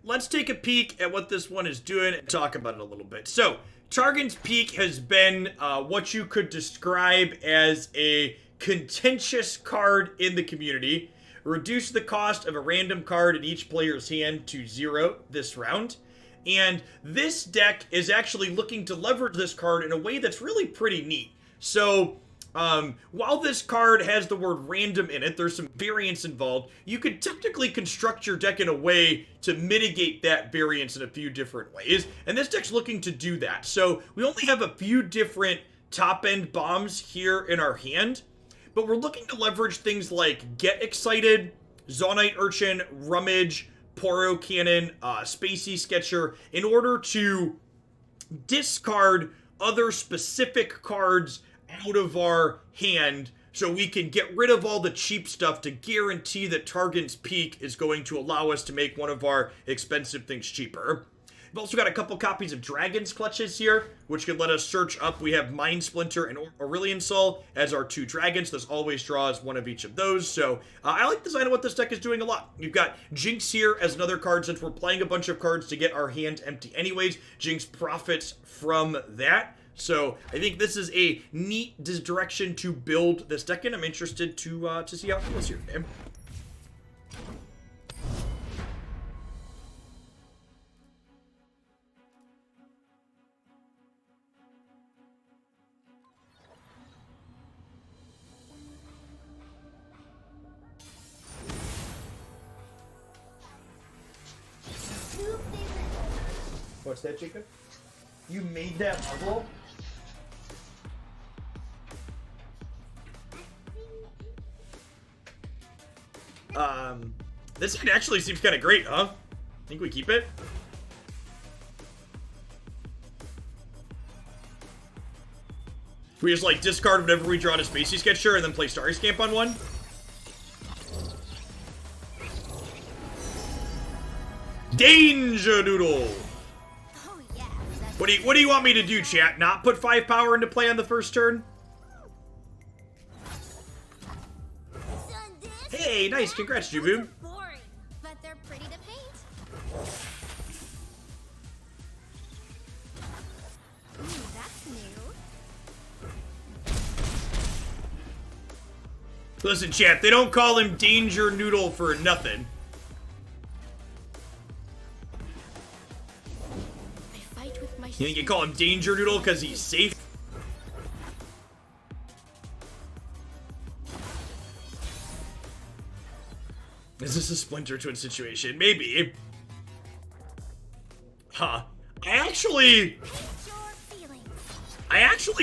let's take a peek at what this one is doing and talk about it a little bit. So, Targon's Peak has been what you could describe as a contentious card in the community. Reduce the cost of a random card in each player's hand to 0 this round. And this deck is actually looking to leverage this card in a way that's really pretty neat. So, while this card has the word random in it, there's some variance involved. You could technically construct your deck in a way to mitigate that variance in a few different ways. And this deck's looking to do that. So, we only have a few different top-end bombs here in our hand. But we're looking to leverage things like Get Excited, Zaunite Urchin, Rummage, Poro Cannon, Spacey Sketcher, in order to discard other specific cards out of our hand so we can get rid of all the cheap stuff to guarantee that Targon's Peak is going to allow us to make one of our expensive things cheaper. We've also got a couple copies of Dragon's Clutches here, which can let us search up. We have Mind Splinter and Aurelion Soul as our 2 dragons. This always draws one of each of those. So I like the design of what this deck is doing a lot. We've got Jinx here as another card. Since we're playing a bunch of cards to get our hand empty anyways, Jinx profits from that. So I think this is a neat direction to build this deck in. I'm interested to see how it feels here today. What's that, Jacob? You made that puzzle? This actually seems kind of great, huh? Think we keep it? We just, like, discard whenever we draw to Spacey Sketcher and then play Starry Scamp on one? Danger Noodle! Oh, yeah, what do you want me to do, chat? Not put 5 power into play on the first turn? Hey, nice, congrats, Jubu. Boring, but they're pretty to paint. Ooh, that's new. Listen, chat, they don't call him Danger Noodle for nothing. I fight with my You think you call him Danger Noodle because he's safe? Is this a Splinter Twin situation? Maybe. Huh. I actually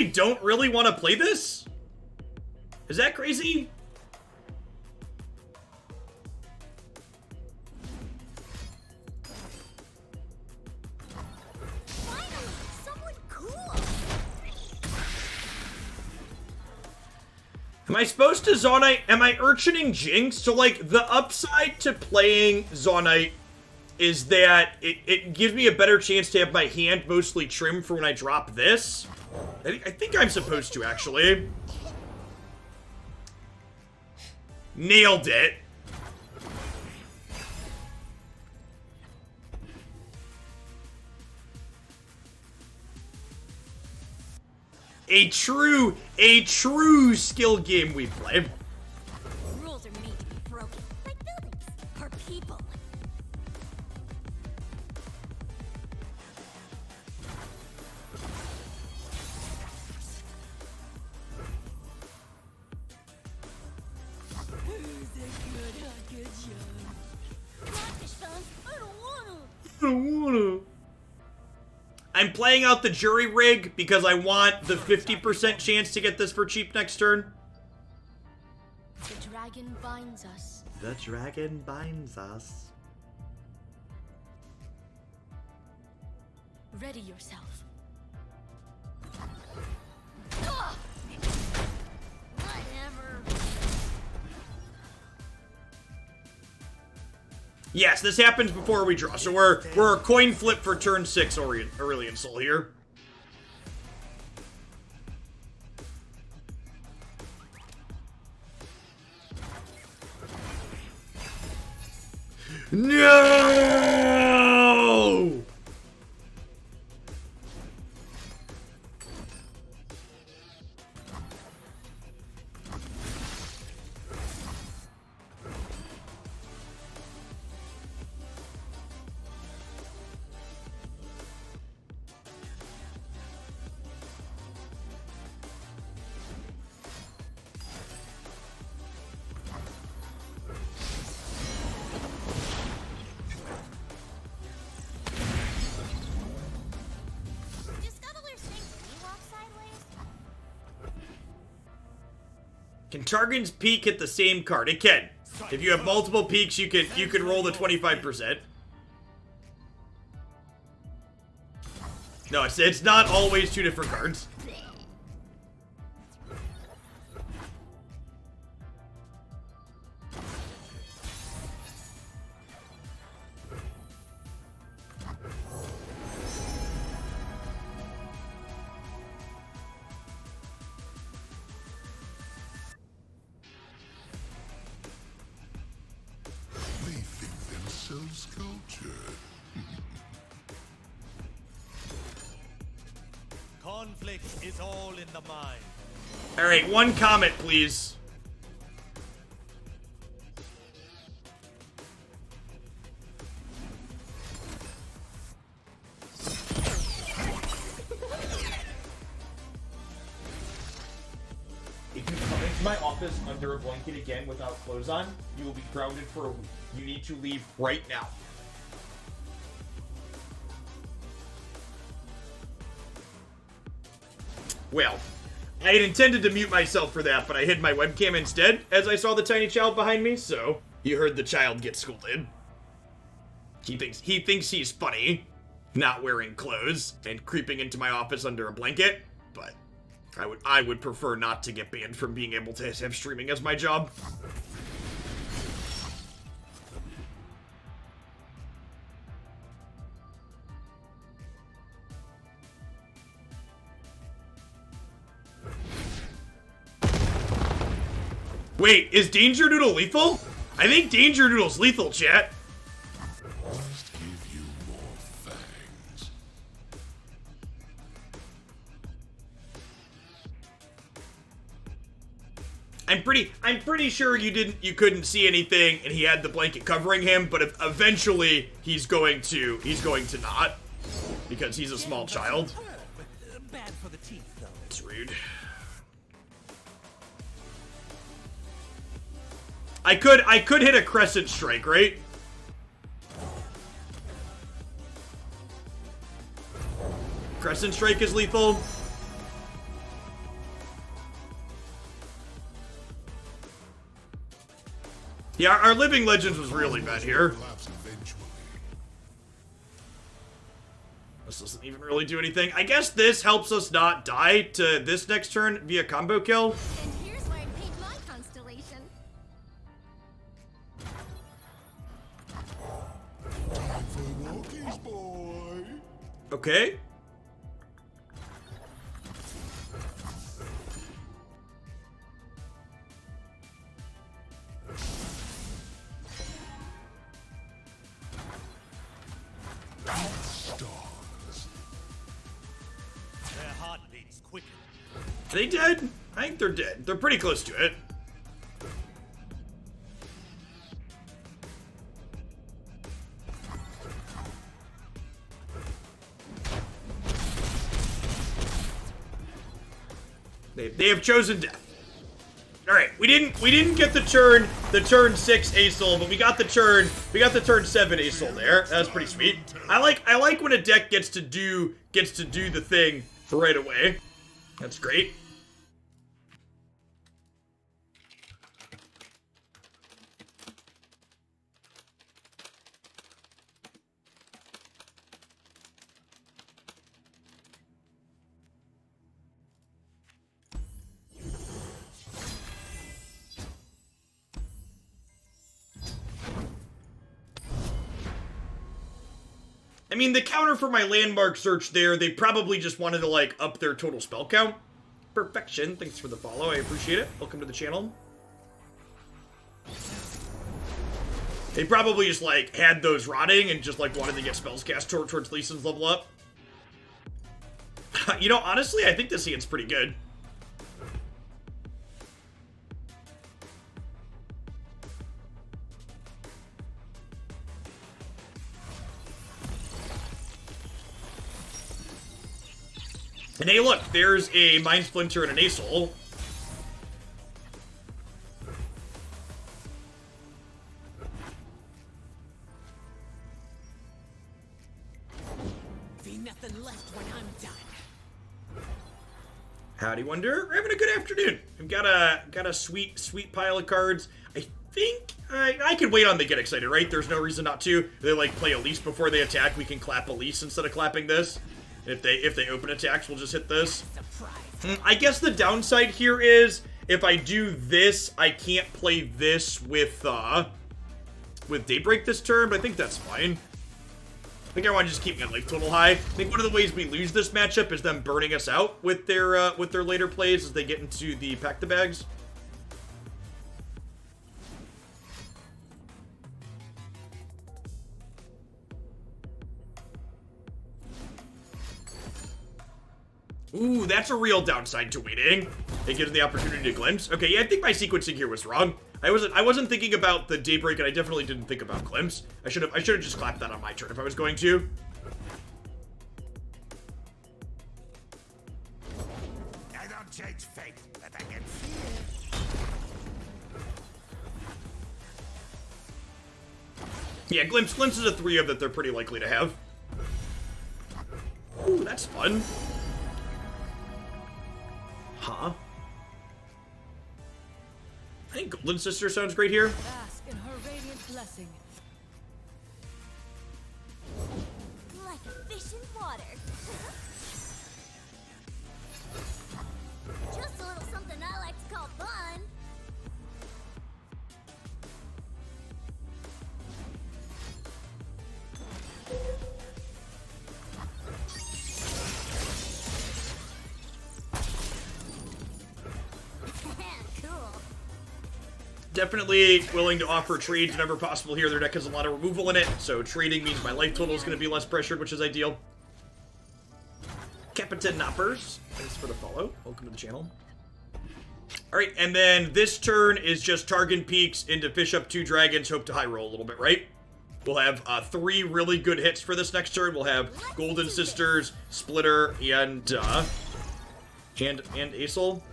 don't really want to play this. Is that crazy? Finally, someone cool. Am I supposed to Zaunite? Am I Urchining Jinx? So, like, the upside to playing Zaunite is that it gives me a better chance to have my hand mostly trimmed for when I drop this. I think I'm supposed to, actually. Nailed it. A true skill game we play. Rules are made to be broken, like buildings or people. I'm playing out the jury rig because I want the 50% chance to get this for cheap next turn. The dragon binds us. The dragon binds us. Ready yourself. Whatever. Yes, this happens before we draw. So we're a coin flip for turn 6 Aurelion Soul here. No! Can Targon's peak hit the same card? It can. If you have multiple peaks, you can roll the 25%. No, it's not always 2 different cards. Conflict is all in the mind. Alright, 1 comment, please. If you come into my office under a blanket again without clothes on, you will be grounded for a week. You need to leave right now. Well, I had intended to mute myself for that, but I hid my webcam instead as I saw the tiny child behind me, so you heard the child get scolded. He thinks he's funny, not wearing clothes and creeping into my office under a blanket, but I would prefer not to get banned from being able to have streaming as my job. Wait, is Danger Noodle lethal? I think Danger Noodle's lethal, chat. Must give you more fangs. I'm pretty sure you couldn't see anything and he had the blanket covering him, but eventually he's going to not because he's a small child. Bad for the teeth, though. It's rude. I could hit a crescent strike, right? Crescent strike is lethal. Yeah, our Living Legends was really bad here. This doesn't even really do anything. I guess this helps us not die to this next turn via combo kill. And here's where I paint my constellation. Time for walkies, boy. Okay. Stars. Their heartbeats quicken. Are they dead? I think they're dead. They're pretty close to it. They have chosen death. All right, we didn't get the turn 6 Aesol, but we got the turn 7 Aesol there. That's pretty sweet. I like when a deck gets to do the thing right away. That's great. I mean, the counter for my landmark search there, they probably just wanted to, like, up their total spell count. Perfection. Thanks for the follow. I appreciate it. Welcome to the channel. They probably just, like, had those rotting and just, like, wanted to get spells cast towards Lee Sin's level up. You know, honestly, I think this hand's pretty good. And hey, look, there's a Mind Splinter and an Aesol. Be nothing left when I'm done. Howdy, Wonder. We're having a good afternoon. We've got a sweet pile of cards. I think I can wait on they get excited, right? There's no reason not to. They like play Elise before they attack. We can clap Elise instead of clapping this. If they open attacks, we'll just hit this. I guess the downside here is if I do this, I can't play this with Daybreak this turn, but I think that's fine. I think I want to just keep my life total high. I think one of the ways we lose this matchup is them burning us out with their later plays as they get into the pack the bags. Ooh, that's a real downside to waiting. It gives the opportunity to glimpse. Okay, yeah, I think my sequencing here was wrong. I wasn't thinking about the Daybreak, and I definitely didn't think about glimpse. I should have just clapped that on my turn if I was going to. I don't change fate, but I can fear. Yeah, glimpse is a 3-of that they're pretty likely to have. Ooh, that's fun. Huh? I think Golden Sister sounds great here. Bask in her radiant blessing. Like a fish in water. Just a little something I like to call fun. Cool. Definitely willing to offer trades whenever possible here. Their deck has a lot of removal in it, so trading means my life total is going to be less pressured, which is ideal. Captain Knoppers, thanks for the follow. Welcome to the channel. Alright, and then this turn is just Targon peaks into Fish Up 2 Dragons, hope to high roll a little bit, right? We'll have 3 really good hits for this next turn. We'll have Golden Sisters, Splitter, and Acel.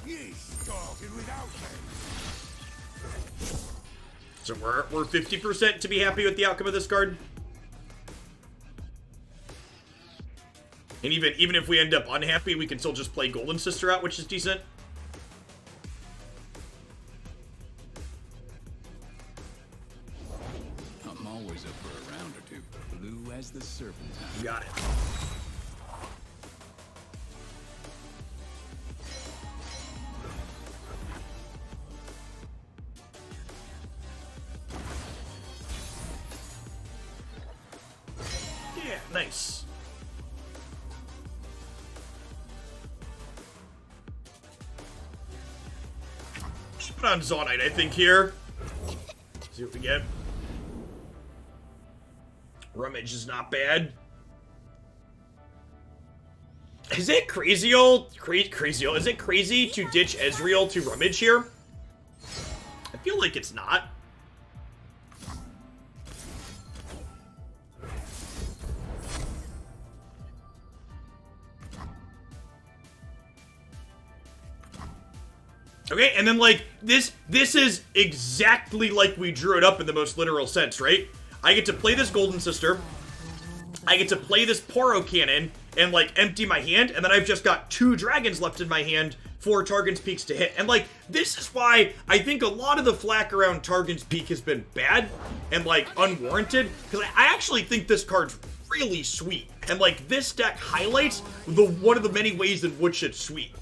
Ye started without me. So we're 50% to be happy with the outcome of this card. And even if we end up unhappy, we can still just play Golden Sister out, which is decent. I'm always up for a round or two. Blue as the serpentine. You got it. Yeah, nice. Put on Zaunite, I think, here. See what we get. Rummage is not bad. Is it crazy old? Is it crazy to ditch Ezreal to Rummage here? I feel like it's not. Okay, and then like this is exactly like we drew it up in the most literal sense, right? I get to play this Golden Sister, I get to play this Poro Cannon, and like empty my hand, and then I've just got 2 dragons left in my hand for Targon's Peaks to hit. And like, this is why I think a lot of the flack around Targon's Peak has been bad and like unwarranted, because I actually think this card's really sweet. And like, this deck highlights one of the many ways in which it's sweet.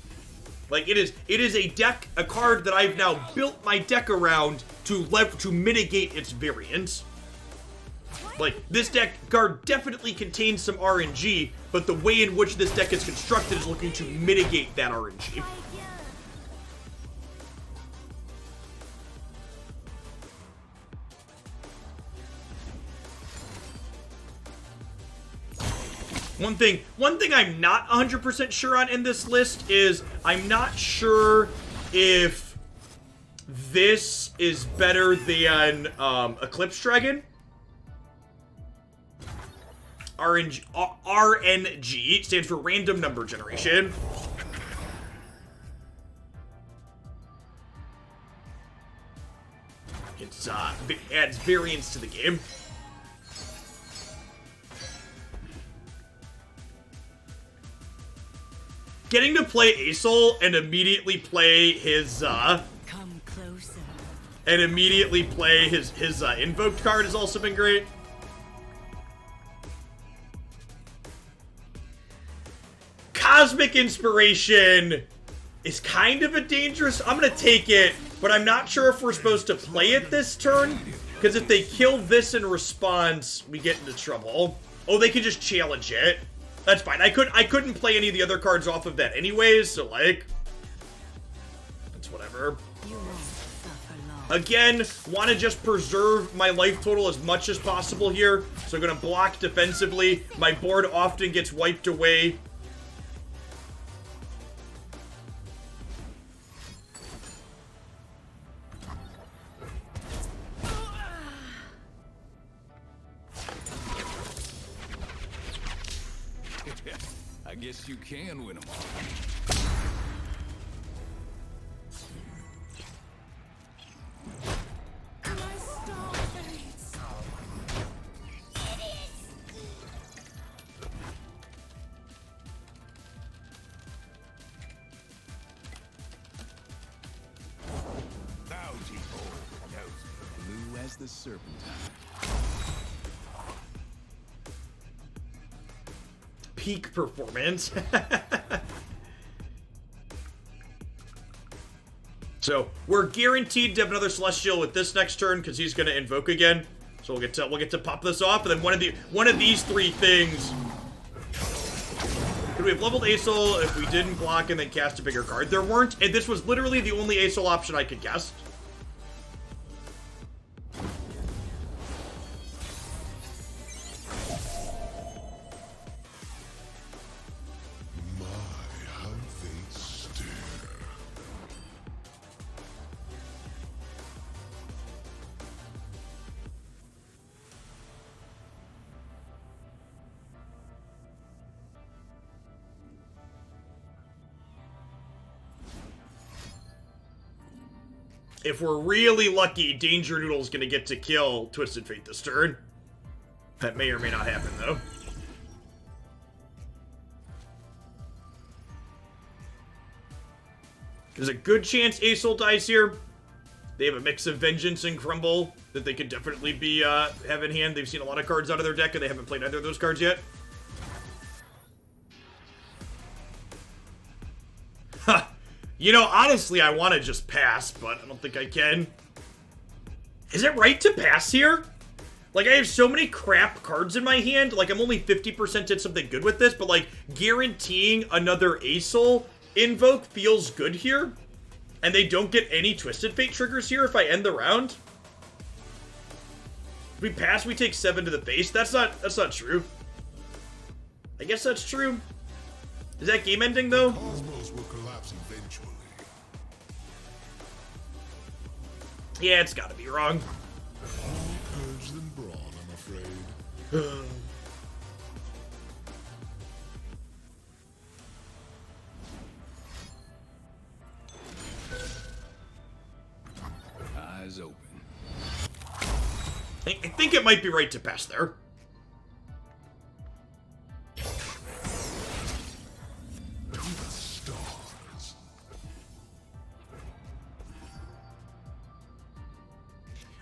Like, it is a card that I've now built my deck around to mitigate its variance. Like, this card definitely contains some RNG, but the way in which this deck is constructed is looking to mitigate that RNG. One thing I'm not 100% sure on in this list is I'm not sure if this is better than Eclipse Dragon. RNG stands for Random Number Generation. It adds variance to the game. getting to play Aesol and immediately play his, Come closer. invoked card has also been great. Cosmic Inspiration is kind of a dangerous... I'm gonna take it, but I'm not sure if we're supposed to play it this turn, because if they kill this in response, we get into trouble. Oh, they can just challenge it. That's fine. I couldn't play any of the other cards off of that anyways, so like... That's whatever. You won't suffer long. Again, want to just preserve my life total as much as possible here, so I'm gonna block defensively. My board often gets wiped away. I guess you can win them all. My star fades. Bountiful. Blue as the serpentine. Peak performance. So we're guaranteed to have another Celestial with this next turn because he's going to invoke again. So we'll get to pop this off, and then one of these three things. Could we have leveled Aesol if we didn't block and then cast a bigger card? There weren't, and this was literally the only Aesol option I could guess. How they stare. If we're really lucky, Danger Noodle's gonna get to kill Twisted Fate this turn. That may or may not happen, though. There's a good chance Aesol dies here. They have a mix of Vengeance and Crumble that they could definitely be have in hand. They've seen a lot of cards out of their deck, and they haven't played either of those cards yet. Ha! You know, honestly, I want to just pass, but I don't think I can. Is it right to pass here? Like, I have so many crap cards in my hand. Like, I'm only 50% did something good with this, but, like, guaranteeing another Aesol invoke feels good here. And they don't get any Twisted Fate triggers here if I end the round. If we pass, we take 7 to the face. That's not true. I guess that's true. Is that game ending, though? Cosmos will collapse eventually. Yeah, it's gotta be wrong. More courage than brawn, I'm afraid. Eyes open. I think it might be right to pass there. To the stars.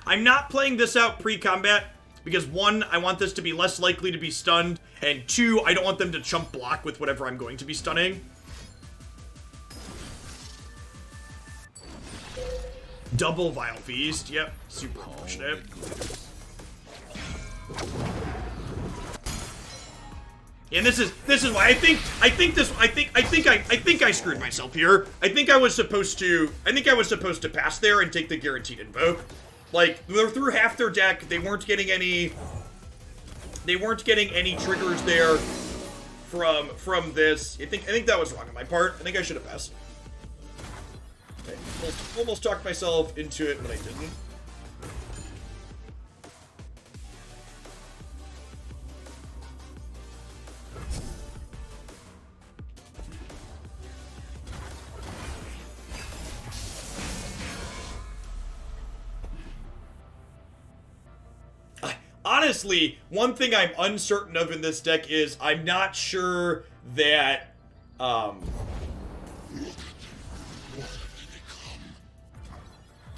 I'm not playing this out pre-combat because 1, I want this to be less likely to be stunned, and 2, I don't want them to chump block with whatever I'm going to be stunning. Double Vile Feast, yep, super unfortunate. And this is why I think I screwed myself here. I think I was supposed to pass there and take the guaranteed invoke. Like, they're through half their deck. They weren't getting any triggers there from this. I think that was wrong on my part. I think I should have passed. Okay, almost talked myself into it, but I didn't. Honestly, one thing I'm uncertain of in this deck is I'm not sure that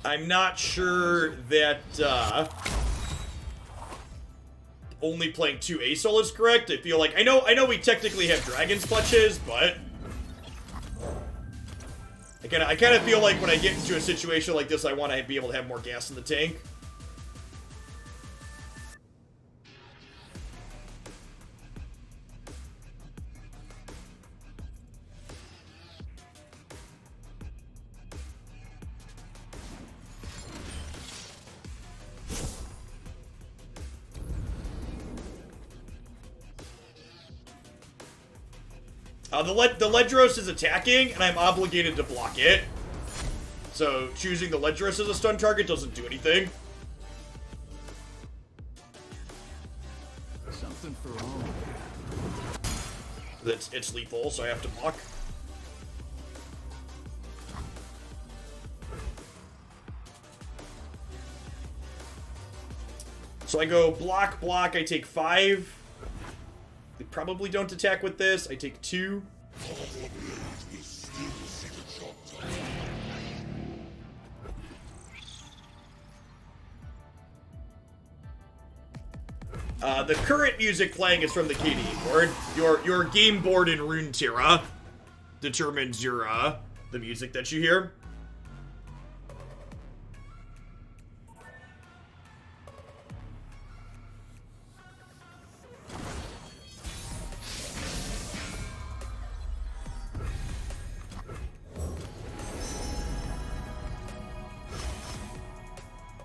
I'm not sure that only playing 2 ASOL is correct. I feel like I know we technically have Dragon's Clutches, but I kind of feel like when I get into a situation like this, I want to be able to have more gas in the tank. The Ledros is attacking, and I'm obligated to block it. So choosing the Ledros as a stun target doesn't do anything. Something for all. It's lethal, so I have to block. So I go block, block, I take 5. They probably don't attack with this. I take 2. The current music playing is from the KDE board. Your game board in Runeterra determines your the music that you hear.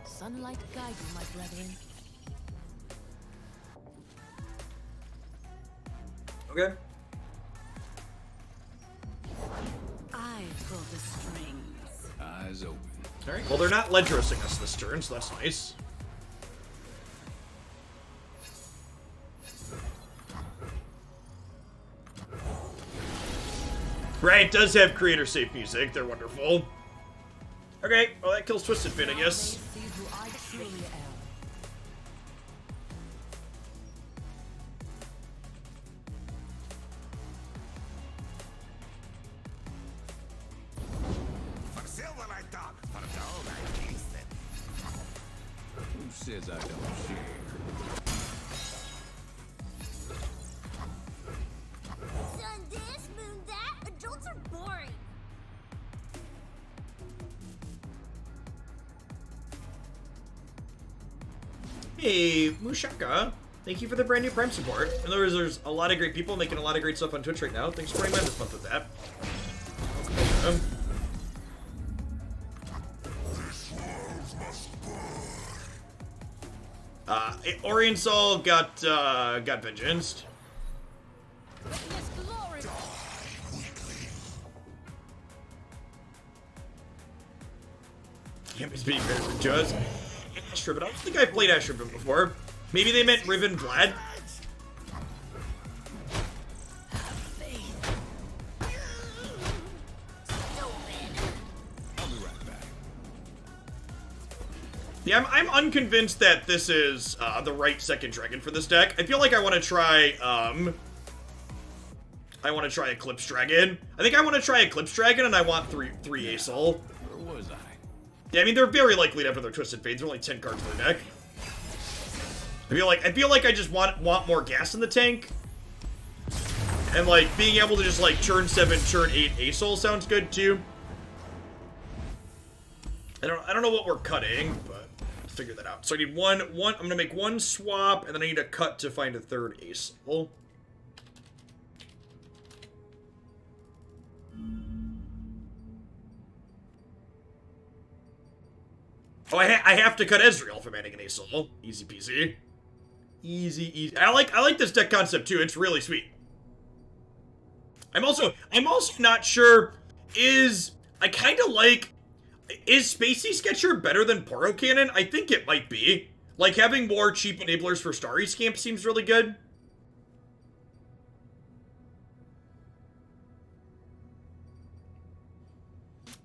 Sunlight guide you, my brethren. Okay. I pull the strings. Eyes open. Alright, well they're not Ledrosing us this turn, so that's nice. Right, it does have creator safe music, they're wonderful. Okay, well that kills Twisted Fate, I guess. See who I truly am. Who says I don't share? Sun this, moon that. Adults are boring. Hey, Mushaka. Thank you for the brand new Prime support. In other words, there's a lot of great people making a lot of great stuff on Twitch right now. Thanks for bringing this month with that. Oriensol got vengeanced. Witness glory. Camp is being very judged. Asher, but I don't think I've played Asher before. Maybe they meant Riven Vlad. I'll be right back. Yeah, I'm unconvinced that this is the right second dragon for this deck. I feel like I want to try Eclipse Dragon. I think I want to try Eclipse Dragon, and I want three ASOL. Where was I? Yeah, I mean they're very likely to have their Twisted Fades. They're only 10 cards in their deck. I feel like I just want more gas in the tank. And like being able to just like turn 7, turn 8 ASOL sounds good too. I don't know what we're cutting, but let's figure that out. So I need one I'm gonna make one swap, and then I need a cut to find a third ASOL. Oh, I have to cut Ezreal if I'm adding an ASOL. Easy peasy. Easy. I like this deck concept too. It's really sweet. I'm also not sure. Is Spacey Sketcher better than Poro Cannon? I think it might be. Like having more cheap enablers for Starry Scamp seems really good.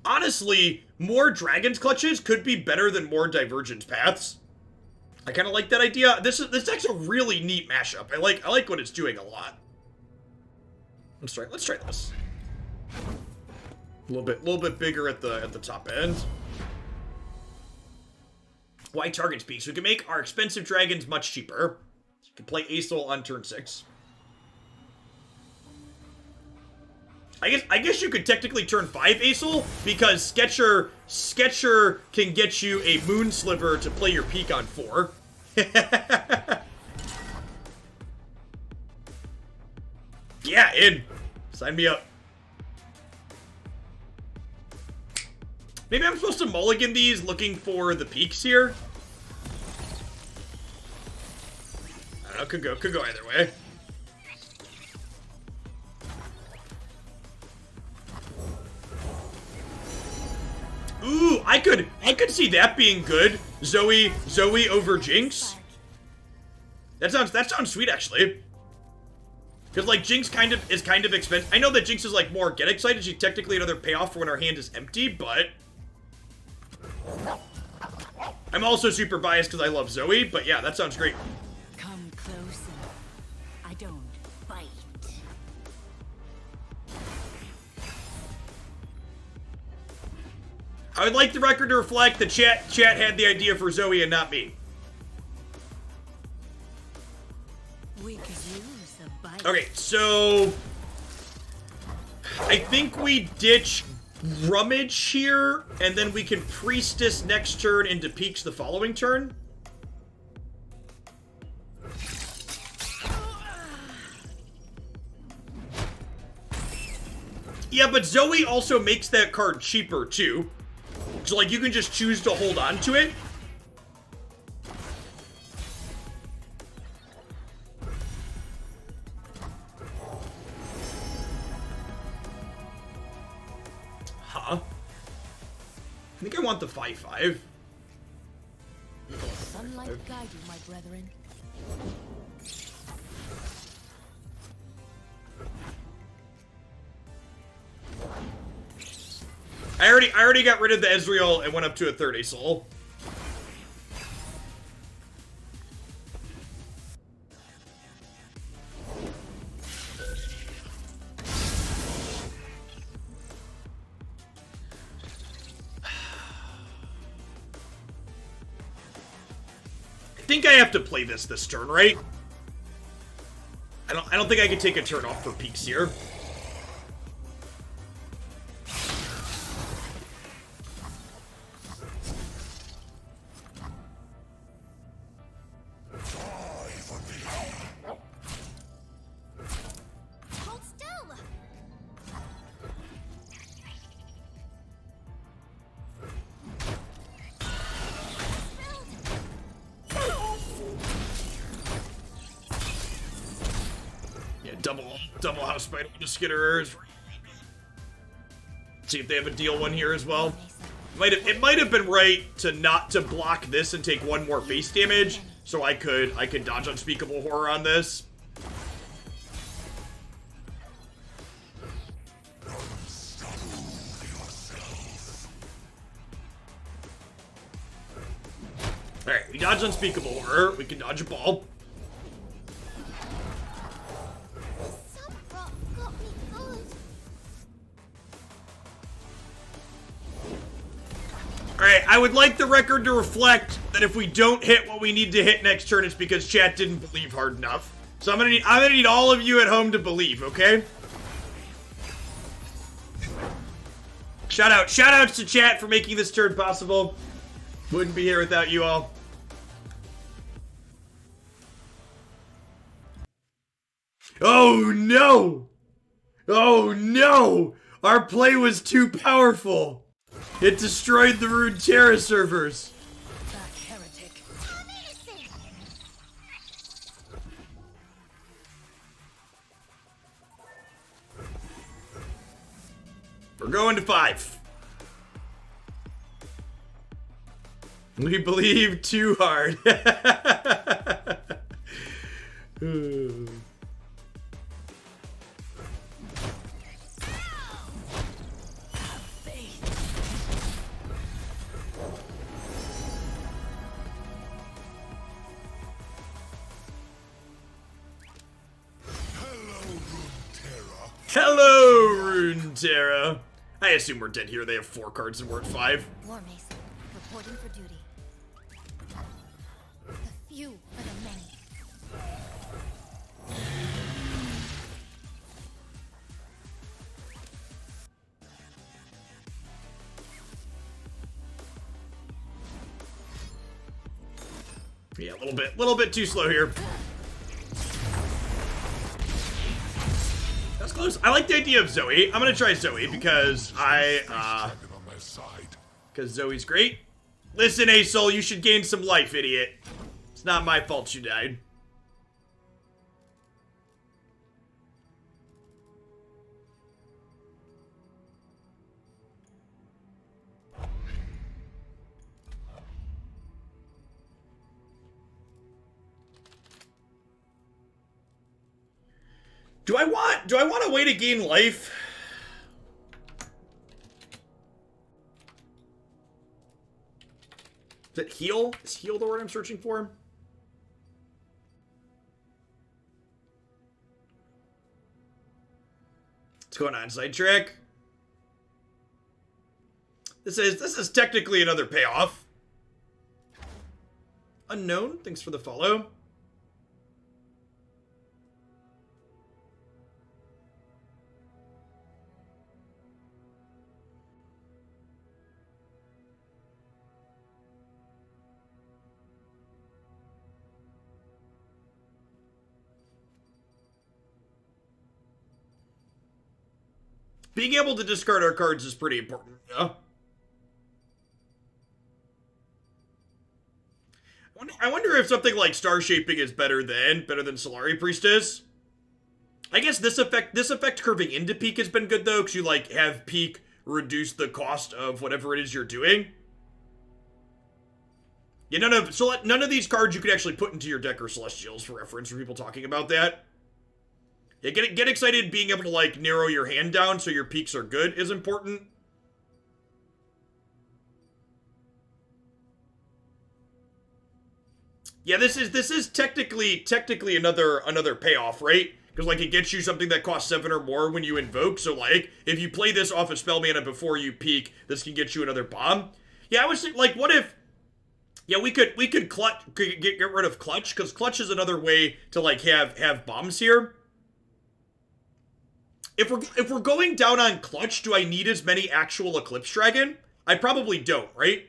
Honestly, more Dragon's Clutches could be better than more Divergence Paths. I kind of like that idea. This deck's a really neat mashup. I like what it's doing a lot. Let's try this. A little bit bigger at the top end. Why Targon's Peak? So we can make our expensive dragons much cheaper. So we can play Aesol on turn 6. I guess you could technically turn 5 Aesol, because Sketcher can get you a Moon Sliver to play your Peak on 4. Yeah, in. Sign me up. Maybe I'm supposed to mulligan these looking for the peaks here. I don't know, could go either way. Ooh, I could see that being good. Zoe over Jinx. That sounds sweet actually. Because, like, Jinx is kind of expensive. I know that Jinx is, like, more get excited. She's technically another payoff for when our hand is empty, but... I'm also super biased because I love Zoe, but yeah, that sounds great. Come closer. I don't bite. I would like the record to reflect that chat had the idea for Zoe and not me. We could use a bite. Okay, so... I think we ditch Rummage here, and then we can Priestess next turn into Peaks the following turn. Yeah, but Zoe also makes that card cheaper, too. So, like, you can just choose to hold on to it. Huh? I think I want the 5/5. Sunlight guide you, my brethren. I already got rid of the Ezreal and went up to a 30 soul. I think I have to play this turn, right? I don't think I can take a turn off for Peaks here. Hold still. Yeah, double House Spider with the Skitterers. See if they have a deal one here as well. It might have been right to not to block this and take one more base damage, so I could dodge Unspeakable Horror on this. Alright, we dodge Unspeakable Horror, we can dodge a ball. Some rock got me good. Alright, I would like the record to reflect that if we don't hit what we need to hit next turn, it's because chat didn't believe hard enough. So I'm gonna need all of you at home to believe, okay? Shoutouts to chat for making this turn possible. Wouldn't be here without you all. Oh no! Oh no! Our play was too powerful! It destroyed the Runeterra servers! That heretic. We're going to 5. We believe too hard. Hello, Runeterra. I assume we're dead here. They have 4 cards and we're at 5. War Mason, reporting for duty. few for the many. Yeah, a little bit too slow here. That's close. I like the idea of Zoe. I'm gonna try Zoe because because Zoe's great. Listen, Asol, you should gain some life, idiot. It's not my fault you died. Do I want a way to gain life? Is it heal? Is heal the word I'm searching for? What's going on, sidetrack? This is technically another payoff. Unknown, thanks for the follow. Being able to discard our cards is pretty important, yeah? I wonder if something like Star Shaping is better than Solari Priestess. I guess this effect curving into peak has been good though, because you like have peak reduce the cost of whatever it is you're doing. Yeah, none of these cards you could actually put into your deck are Celestials, for reference, for people talking about that. Yeah, get excited being able to, like, narrow your hand down so your peaks are good is important. Yeah, this is technically another payoff, right? Because, like, it gets you something that costs 7 or more when you invoke, so, like, if you play this off of spell mana before you peak, this can get you another bomb. Yeah, I was thinking, like, what if... Yeah, we could get rid of Clutch, because Clutch is another way to, like, have bombs here. If we're going down on Clutch, do I need as many actual Eclipse Dragon? I probably don't, right?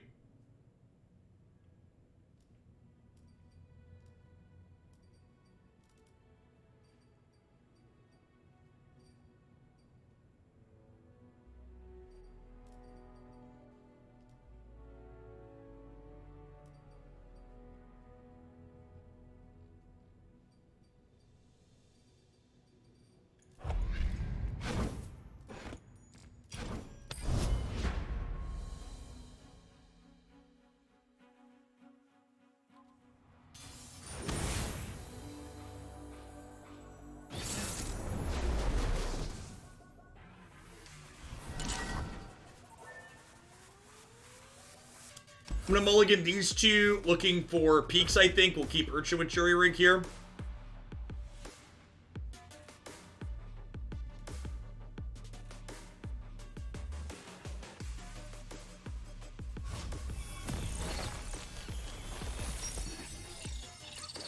I'm gonna mulligan these two, looking for peaks, I think. We'll keep Urchin with Jury Rig here.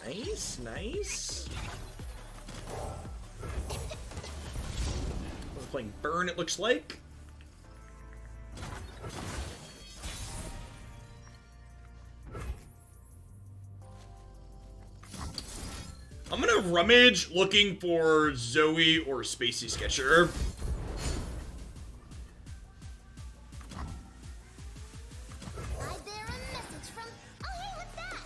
Nice, nice. We're playing Burn, it looks like. I'm gonna rummage looking for Zoe or Spacey Sketcher. I bear a message from... Oh, hey, what's that?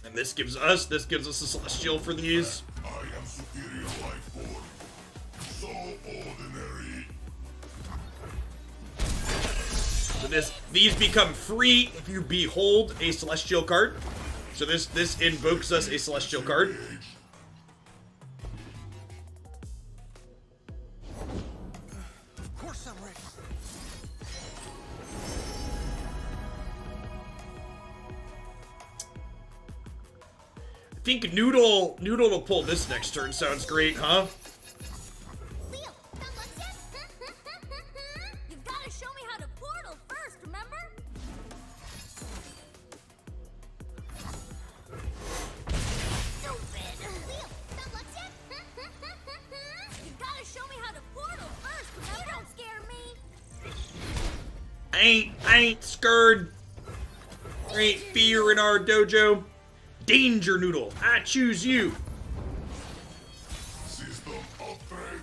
And this gives us a Celestial for these. I am superior life form. So ordinary. So these become free if you behold a Celestial card. So this invokes us a Celestial card. Of course I'm ready. I think Noodle to pull this next turn sounds great, huh? Leo, found lunch yet? You've got to show me how to portal first, remember? I ain't scared. There ain't fear in our dojo. Danger Noodle, I choose you. System upgrade.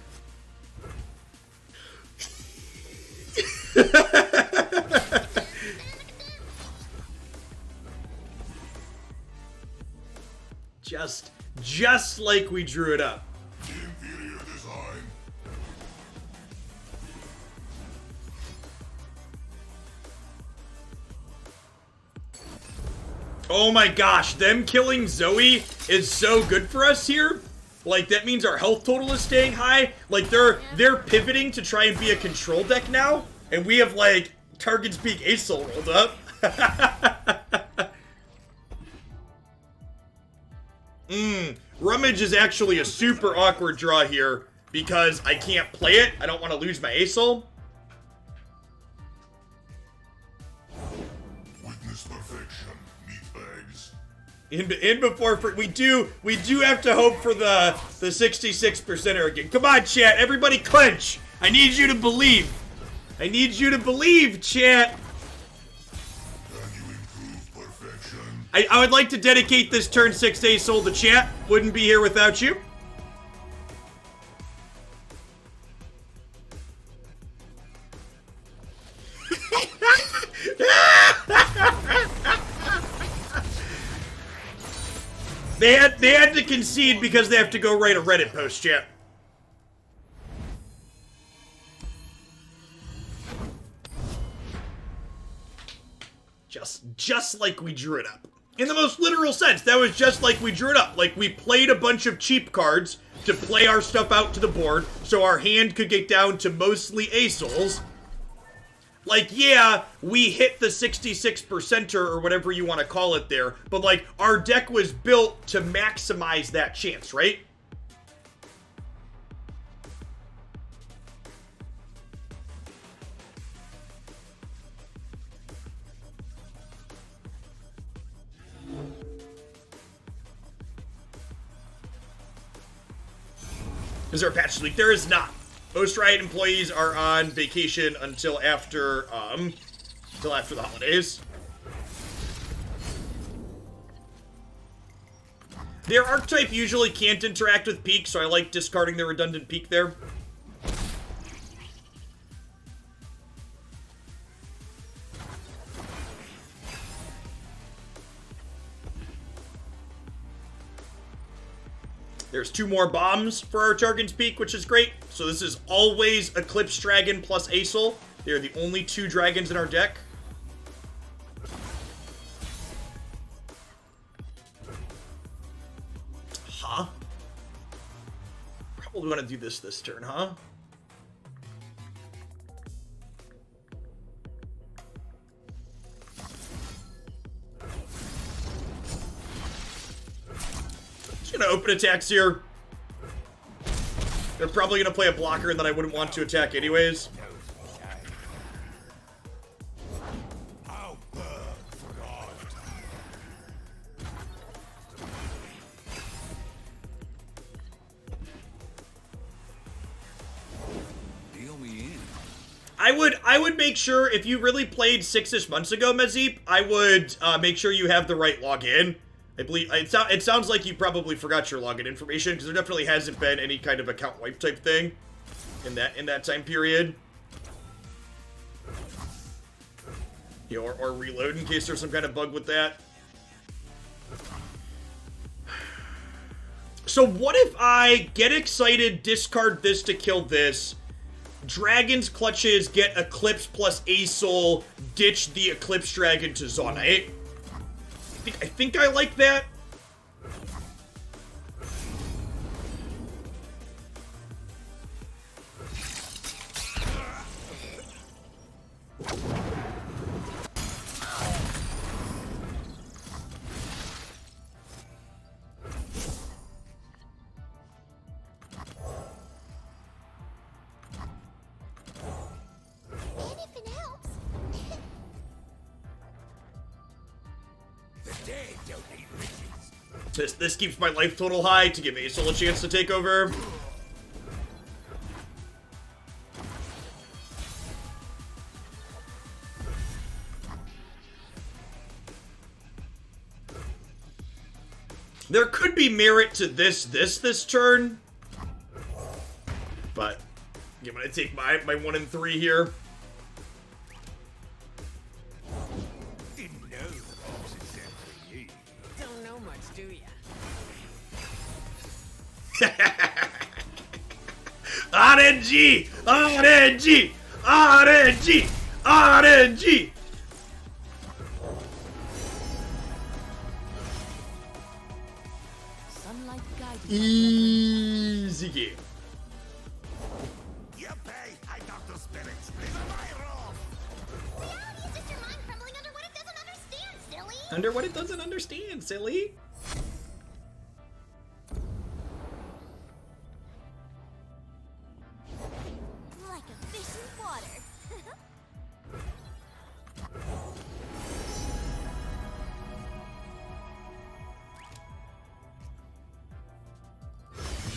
Just like we drew it up. Inferior design. Oh my gosh, them killing Zoe is so good for us here. Like, that means our health total is staying high. Like, they're pivoting to try and be a control deck now. And we have, like, Targon's Peak Aesol rolled up. Rummage is actually a super awkward draw here because I can't play it. I don't want to lose my Aesol. Witness perfection. Meatbags. In before we do have to hope for the 66% again. Come on, chat. Everybody clench. I need you to believe. I need you to believe, chat. Can you improve perfection? I would like to dedicate this turn 6 Aesol to chat. Wouldn't be here without you. They had to concede because they have to go write a Reddit post, chat. Just like we drew it up. In the most literal sense, that was just like we drew it up. Like, we played a bunch of cheap cards to play our stuff out to the board so our hand could get down to mostly Aesols. Like, yeah, we hit the 66%er or whatever you want to call it there, but, like, our deck was built to maximize that chance, right? Is there a patch this week? There is not. Most Riot employees are on vacation until after the holidays. Their archetype usually can't interact with Peak, so I like discarding the redundant Peak there. There's 2 more bombs for our Targon's Peak, which is great. So this is always Eclipse Dragon plus Aesol. They're the only 2 dragons in our deck. Huh? Probably want to do this turn, huh? Gonna open attacks here. They're probably gonna play a blocker and then I wouldn't want to attack anyways. Deal me in. I would make sure if you really played 6-ish months ago, Mezip, I would make sure you have the right login. I believe it sounds like you probably forgot your login information because there definitely hasn't been any kind of account wipe type thing in that time period. You know, or reload in case there's some kind of bug with that. So what if I get excited, discard this to kill this, Dragon's Clutches, get Eclipse plus Aesol, ditch the Eclipse Dragon to Zonite? I think I like that. Anything helps. This keeps my life total high to give Aesol a chance to take over. There could be merit to this turn. But I'm gonna take my 1 and 3 here. Didn't know the box is set for you. Don't know much, do ya? RNG! RNG! RNG! RNG! Sunlight guided. Easy game. You pay, I talk to spirits. These are my rules. Reality is just your mind crumbling under what it doesn't understand, silly. Under what it doesn't understand, silly. Like a fish in water.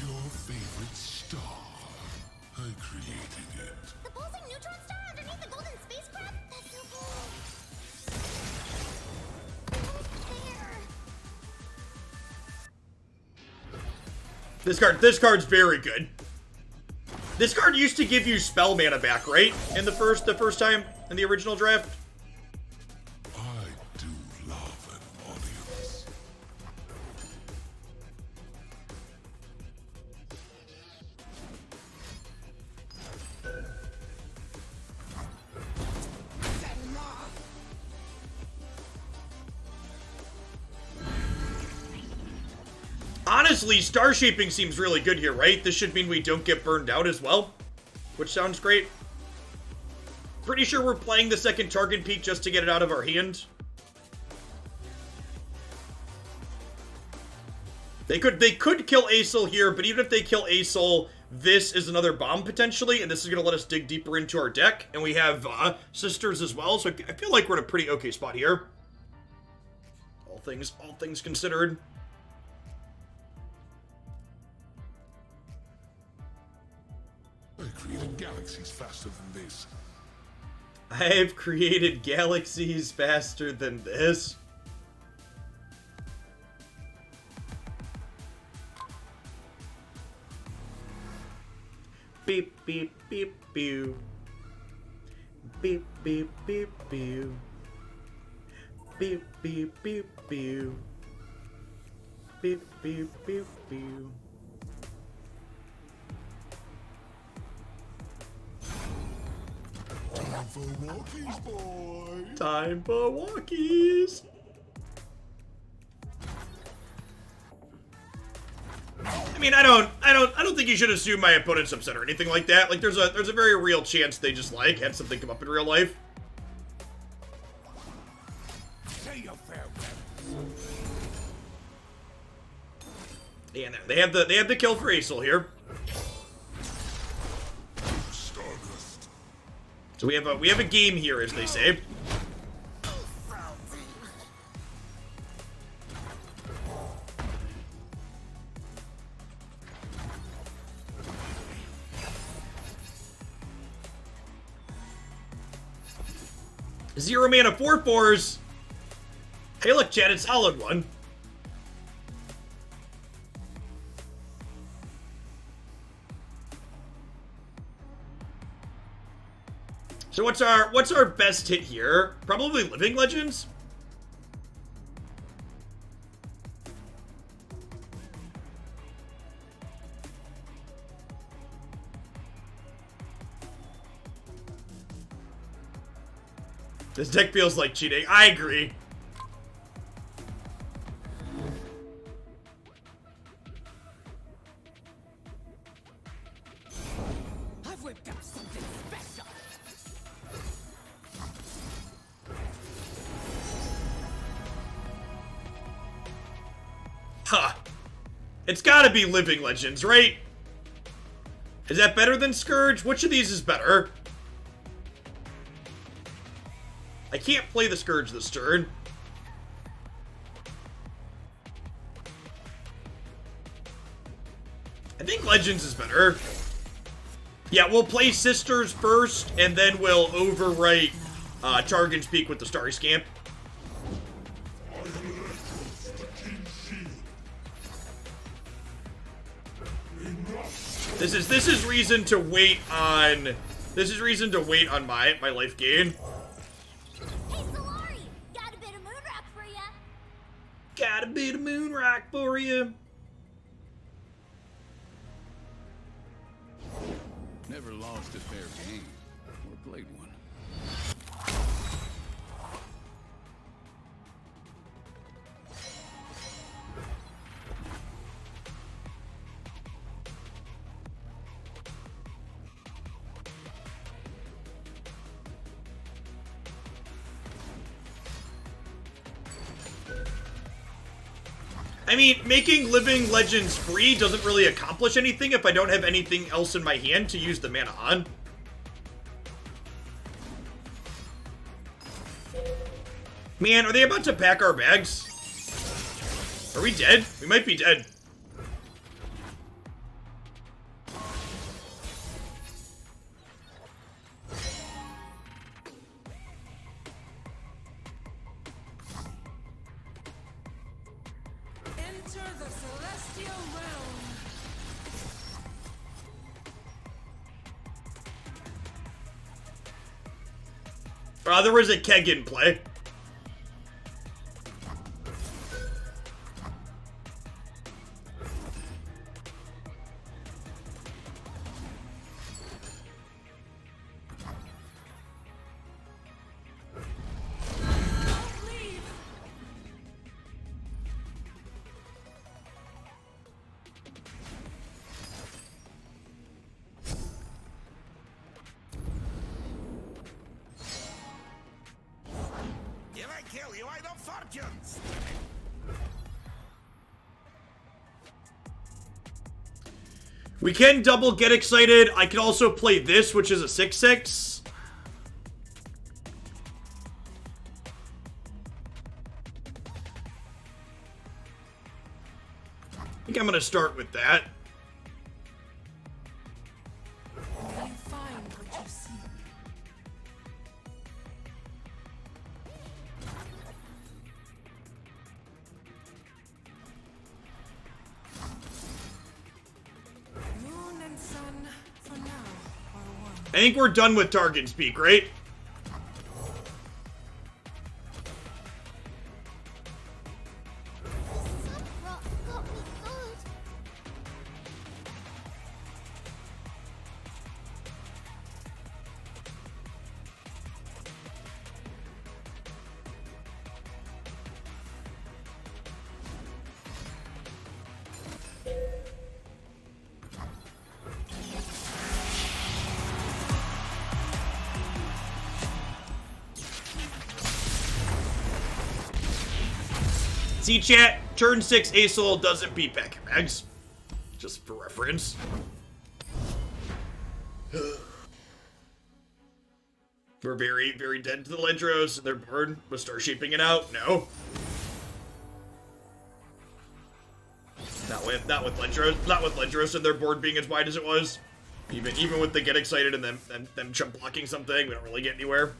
Your favorite star. I created it. The pulsing neutron star underneath the golden spacecraft? That's so cool. There. This card's very good. This card used to give you spell mana back, right? In the first time in the original draft. I do love an audience. Honestly, star shaping seems really good here, right? This should mean we don't get burned out as well, which sounds great. Pretty sure we're playing the second Targon Peak just to get it out of our hand. They could kill Aesol here, but even if they kill Aesol, this is another bomb potentially, and this is going to let us dig deeper into our deck. And we have Sisters as well, so I feel like we're in a pretty okay spot here. All things considered. I created galaxies faster than this. I've created galaxies faster than this. Beep, beep, beep, beep. Beep, beep, beep, beep. Beep, beep, beep, beep. Beep, beep, beep, beep. Time for walkies, boy. Time for walkies. I mean, I don't think you should assume my opponent's upset or anything like that. Like, there's a very real chance they just had something come up in real life. Say your farewell. And they have the kill for Aesol here. Stardust. So we have a game here, as they say. Zero mana 4/4s. Hey, look, Chad, it's solid one. So what's our best hit here? Probably Living Legends. This deck feels like cheating. I agree. I've whipped up something special. Huh. It's gotta be Living Legends, right? Is that better than Scourge? Which of these is better? I can't play the Scourge this turn. I think Legends is better. Yeah, we'll play Sisters first, and then we'll overwrite Targon's Peak with the Starry Scamp. This is reason to wait on. This is reason to wait on my life gain. Hey, Solari! Got a bit of moon rock for ya! Got a bit of moon rock for you. Never lost a fair game. Or played one. I mean, making Living Legends free doesn't really accomplish anything if I don't have anything else in my hand to use the mana on. Man, are they about to pack our bags? Are we dead? We might be dead. Enter the celestial realm. There was a keg in play. Don't leave. If I kill you, I don't fortunes. We can double get excited. I can also play this, which is a 6/6. I think I'm gonna start with that. You find what you seek. Moon and sun, for now, are one. I think we're done with Targon speak, right? Sun rock got me good! See, chat, turn 6 Aesol doesn't beat Pack Mags. Just for reference. We're very, very dead to the Lendros and their board. We'll start shaping it out. No. Not with Lendros and their board being as wide as it was. Even with the get excited and them jump blocking something, we don't really get anywhere.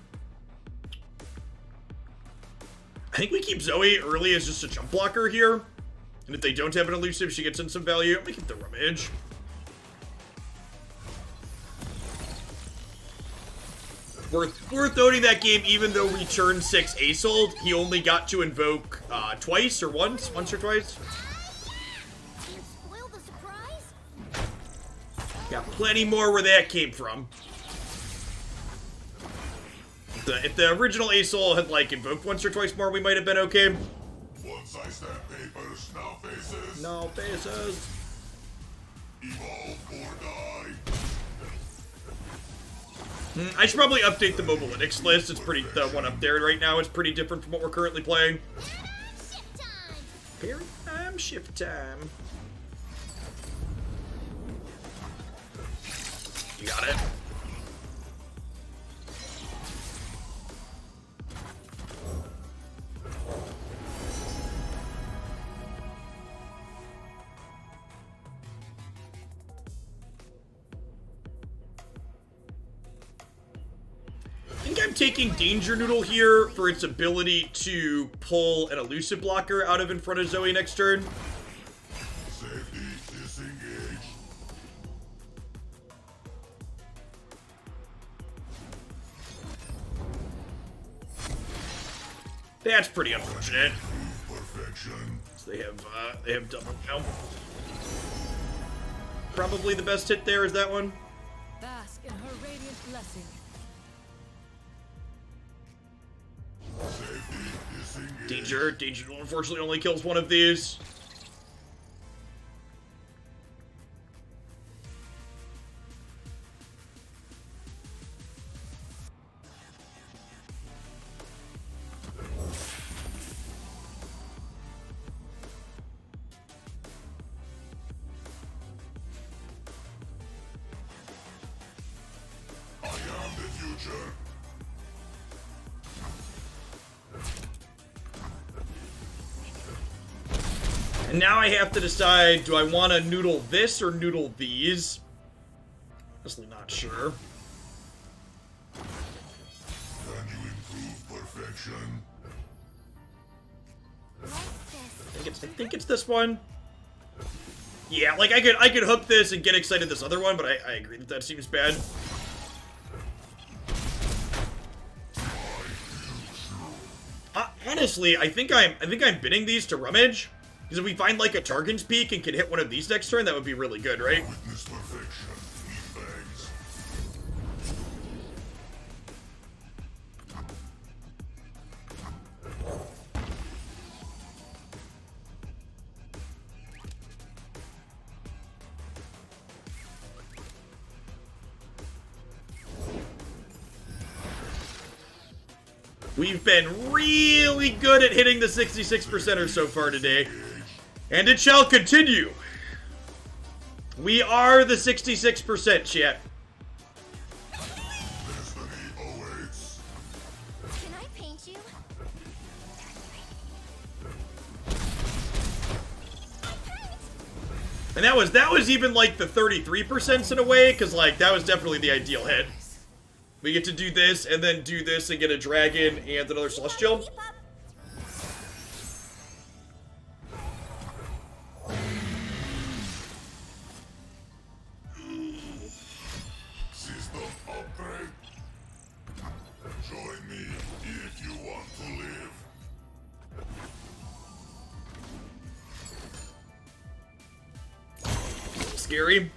I think we keep Zoe early as just a jump blocker here. And if they don't have an elusive, she gets in some value. I'm gonna keep the rummage. Worth noting that game, even though we turned 6 Aesold, he only got to invoke twice or once or twice. You spoiled the surprise? Got plenty more where that came from. If the original Aesol had like invoked once or twice more, we might have been okay. Once I stamp papers, now faces. No faces. Evolve or die. I should probably update the mobile Linux list. It's pretty, the one up there right now is pretty different from what we're currently playing. Ship time! Paradigm shift time. You got it. I think I'm taking Danger Noodle here for its ability to pull an elusive blocker out of in front of Zoe next turn. Safety disengage. That's pretty unfortunate. Perfection. So they have double now. Probably the best hit there is that one. Bask in her radiant blessing. Safety disengaged. Danger. Danger unfortunately only kills one of these. I am the future. And now I have to decide, do I want to noodle this or noodle these? Honestly, not sure. Can you improve perfection? I think it's this one. Yeah, like I could hook this and get excited this other one, but I agree that seems bad. Honestly, I think I'm bidding these to rummage. Because if we find like a Targon's Peak and can hit one of these next turn, that would be really good, right? Witness perfection. Meat bags. We've been really good at hitting the 66%er so far today. And it shall continue. We are the 66%, chat. Destiny awaits. Can I paint you? And that was even like the 33% in a way, because like that was definitely the ideal hit. We get to do this and then do this and get a dragon and another celestial. Keep up. System upgrade. Join me if you want to live. Scary.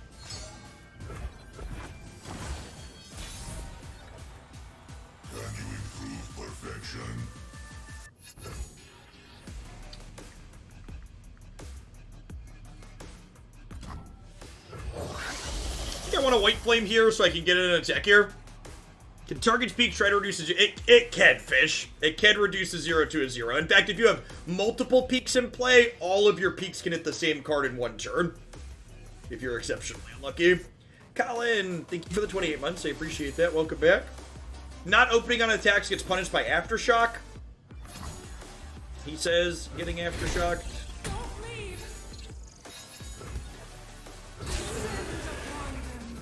Can you improve perfection? I think I want a white flame here so I can get in an attack here. Can Target's Peak try to reduce it can, Fish. It can reduce a 0 to a 0. In fact, if you have multiple peaks in play, all of your peaks can hit the same card in one turn. If you're exceptionally unlucky. Colin, thank you for the 28 months. I appreciate that. Welcome back. Not opening on attacks gets punished by Aftershock. He says getting Aftershock. Don't leave. Descend upon them.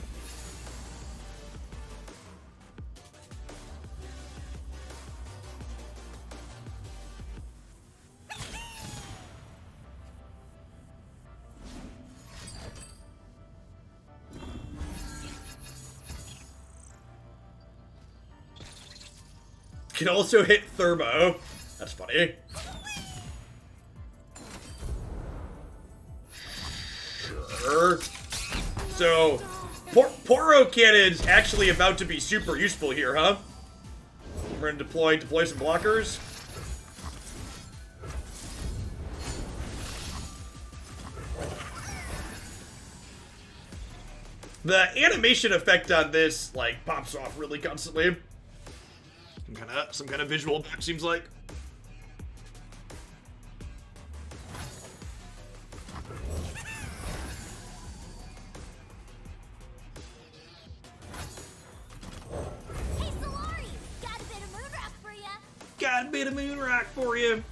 Can also hit Thermo. That's funny. Sure. So, Poro Cannon's actually about to be super useful here, huh? We're gonna deploy some blockers. The animation effect on this, like, pops off really constantly. Some kind of visual bug, seems like. Hey, Solari! Got a bit of moon rock for ya. Got a bit of moon rock for you.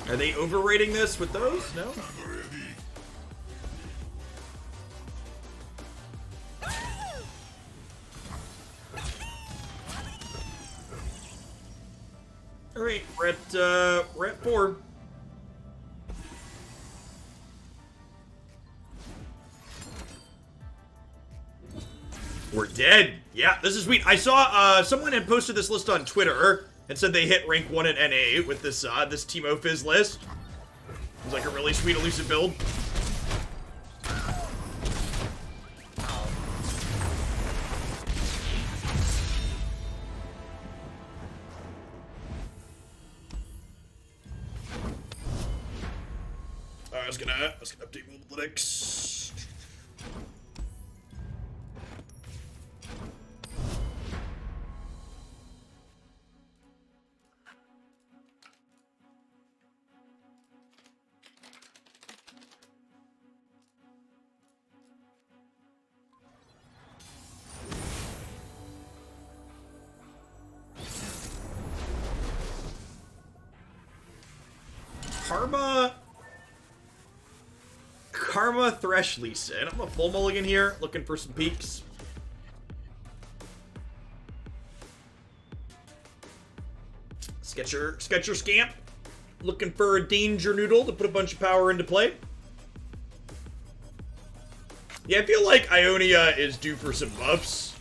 Are they overrating this with those? No? Ready. Alright, we're at 4. We're dead. Yeah, this is sweet. I saw someone had posted this list on Twitter and said they hit rank 1 in NA with this this Teemo Fizz list. It was like a really sweet elusive build. I was gonna update analytics. Karma Thresh Lisa. And I'm a full mulligan here, looking for some peaks. Sketcher Scamp. Looking for a Danger Noodle to put a bunch of power into play. Yeah, I feel like Ionia is due for some buffs.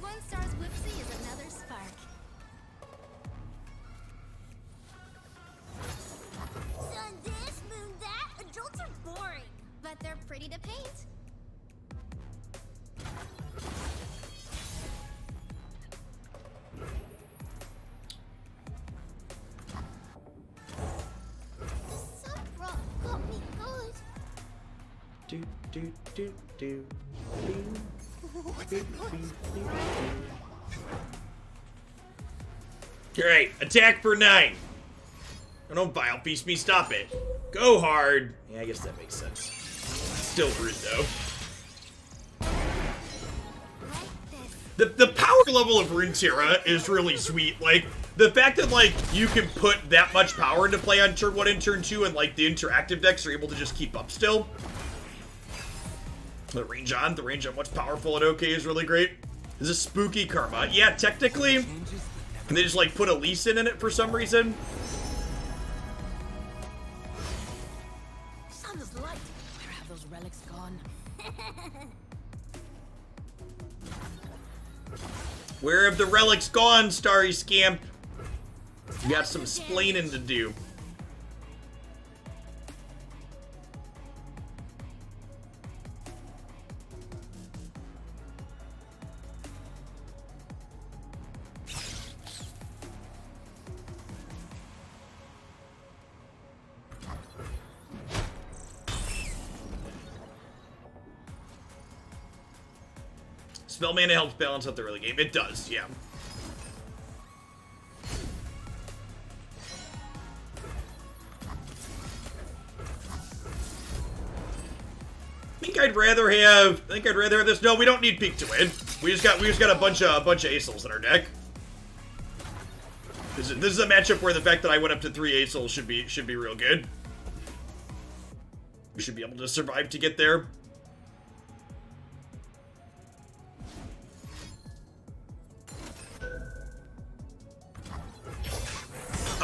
One star's whipsy is another spark. Sun this, moon that. Adults are boring, but they're pretty to paint. The sun rock got me good. Do, do, do, do. Alright, attack for 9. Oh, don't Vile Feast me, stop it. Go hard. Yeah, I guess that makes sense. Still rude, though. The power level of Runeterra is really sweet. Like, the fact that, like, you can put that much power into play on turn 1 and turn 2, and, like, the interactive decks are able to just keep up still. The range on what's powerful at OK is really great. This is spooky Karma. Yeah, technically, and they just, like, put a Lee Sin in it for some reason. Sun is light. Where have those relics gone? Where have the relics gone, Starry Scamp? You got some splaining to do. Spell mana helps balance out the early game. It does, yeah. I think I'd rather have this. No, we don't need peak to win. We just got a bunch of Acels in our deck. This is a matchup where the fact that I went up to 3 Acels should be real good. We should be able to survive to get there.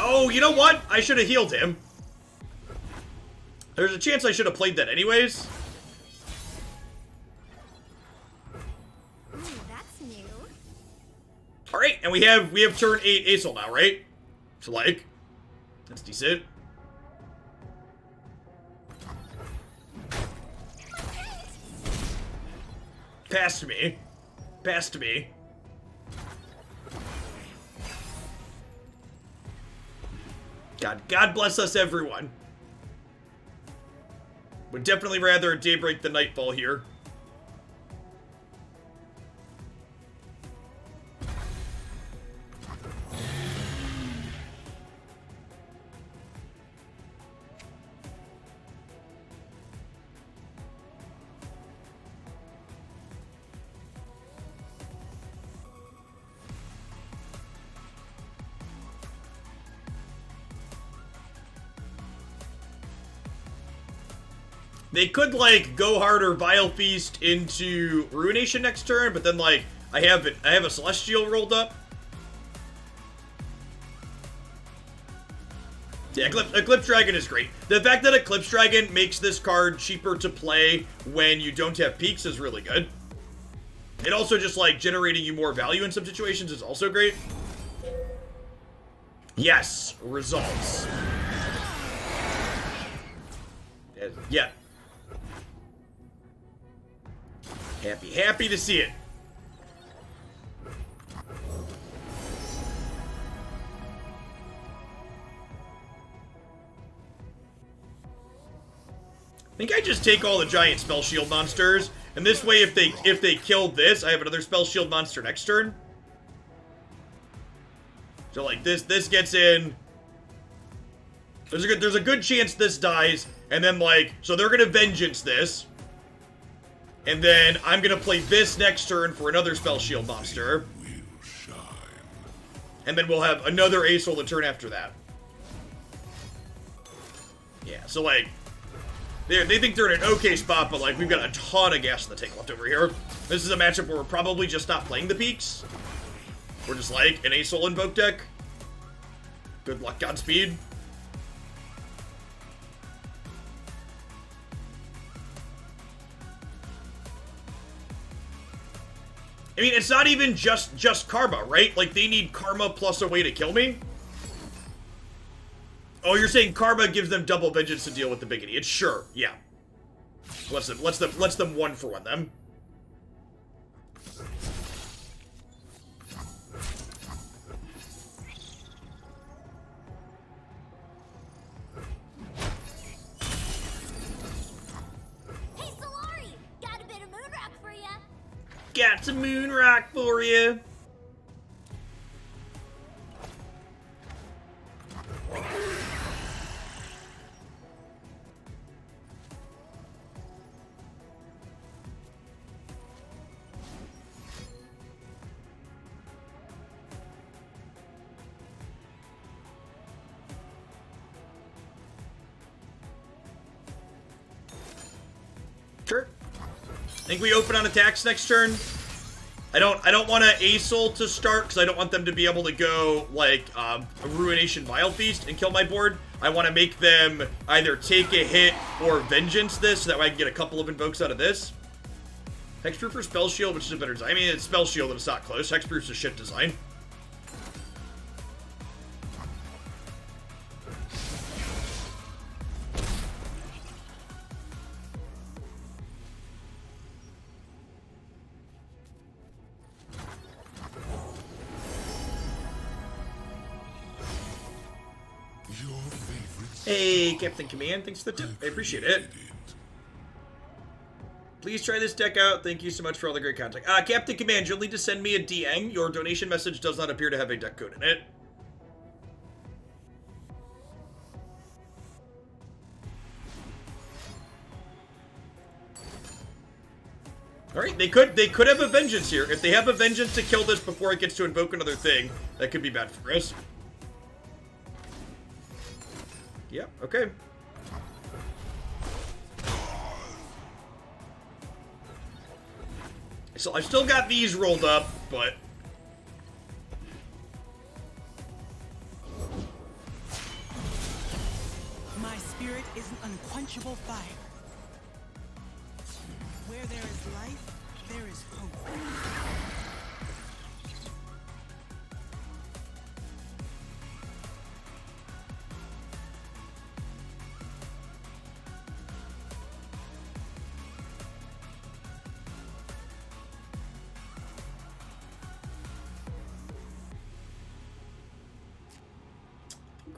Oh, you know what? I should have healed him. There's a chance I should have played that anyways. That's new. All right, and we have turn 8 Acel now, right? So like, that's decent. Pass to me. Pass to me. God bless us, everyone. Would definitely rather a Daybreak than Nightfall here. They could, like, go harder Vile Feast into Ruination next turn, but then, like, I have it. I have a Celestial rolled up. Yeah, Eclipse Dragon is great. The fact that Eclipse Dragon makes this card cheaper to play when you don't have peaks is really good. It also just, like, generating you more value in some situations is also great. Yes, results. Yeah. Happy to see it. I think I just take all the giant spell shield monsters, and this way, if they kill this, I have another spell shield monster next turn. So like this gets in. There's a good chance this dies, and then like so they're gonna vengeance this, and then I'm gonna play this next turn for another spell shield monster, and then we'll have another Acel the turn after that. Yeah, so like. They think they're in an okay spot, but like we've got a ton of gas in the tank left over here. This is a matchup where we're probably just not playing the peaks. We're just like an Acel Invoke deck. Good luck, Godspeed. I mean, it's not even just Karma, right? Like they need Karma plus a way to kill me. Oh, you're saying Karma gives them double vengeance to deal with the big idiot? Sure, yeah. Lets them one for one them. Hey, Solari! Got a bit of moon rock for ya. Got some moon rock for you. Sure. Think we open on attacks next turn. I don't want to Acel to start because I don't want them to be able to go like a Ruination Wild Feast and kill my board. I want to make them either take a hit or vengeance this so that way I can get a couple of invokes out of this. Hexproof for Spell Shield, which is a better design. I mean, it's Spell Shield and it's not close. Hexproof's a shit design. Hey, Captain Command, thanks for the tip. I appreciate it. Please try this deck out. Thank you so much for all the great content. Captain Command, you'll need to send me a DM. Your donation message does not appear to have a deck code in it. Alright, they could have a vengeance here. If they have a vengeance to kill this before it gets to invoke another thing, that could be bad for us. Yeah, okay. So I've still got these rolled up, but... My spirit is an unquenchable fire. Where there is life, there is hope.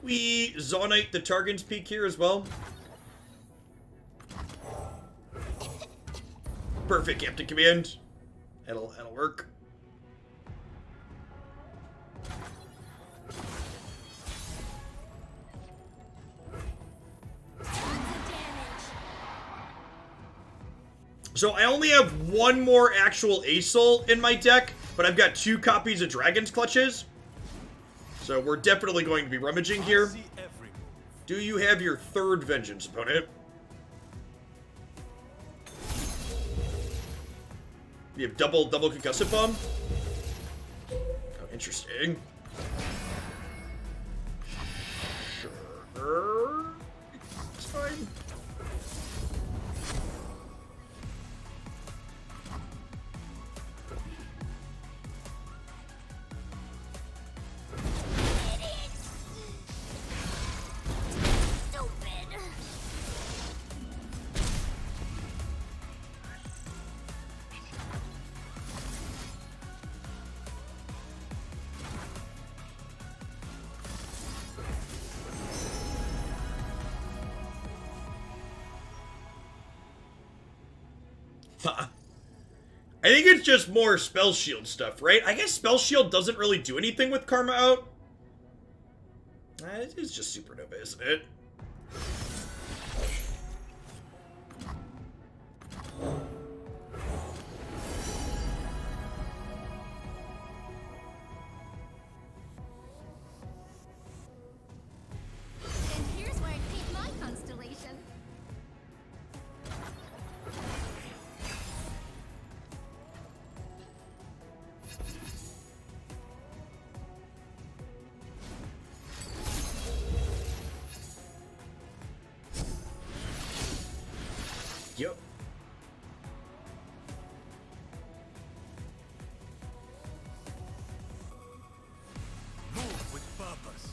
We Zonite the Targon's Peak here as well. Perfect, Captain Command. That'll work. So I only have one more actual Acel in my deck, but I've got 2 copies of Dragon's Clutches. So we're definitely going to be rummaging here. Do you have your 3rd Vengeance, opponent? We have double concussive bomb. Oh, interesting. Sure. It's fine. I think it's just more spell shield stuff, right? I guess spell shield doesn't really do anything with karma out. It is just supernova, isn't it? And here's where I paint my constellation. Yep. Move with purpose.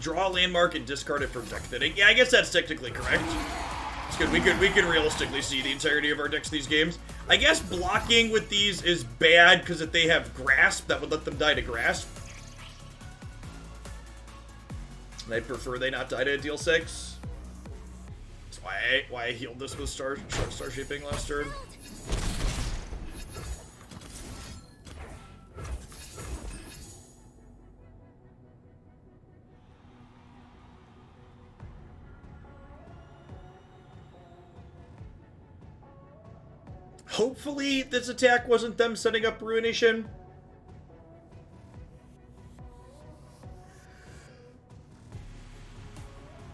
Draw a landmark and discard it from deck thinning. Yeah, I guess that's technically correct. It's good. We can realistically see the entirety of our decks these games. I guess blocking with these is bad because if they have grasp, that would let them die to grasp. And I prefer they not die to deal 6. That's why I healed this with star shaping last turn. Hopefully this attack wasn't them setting up Ruination.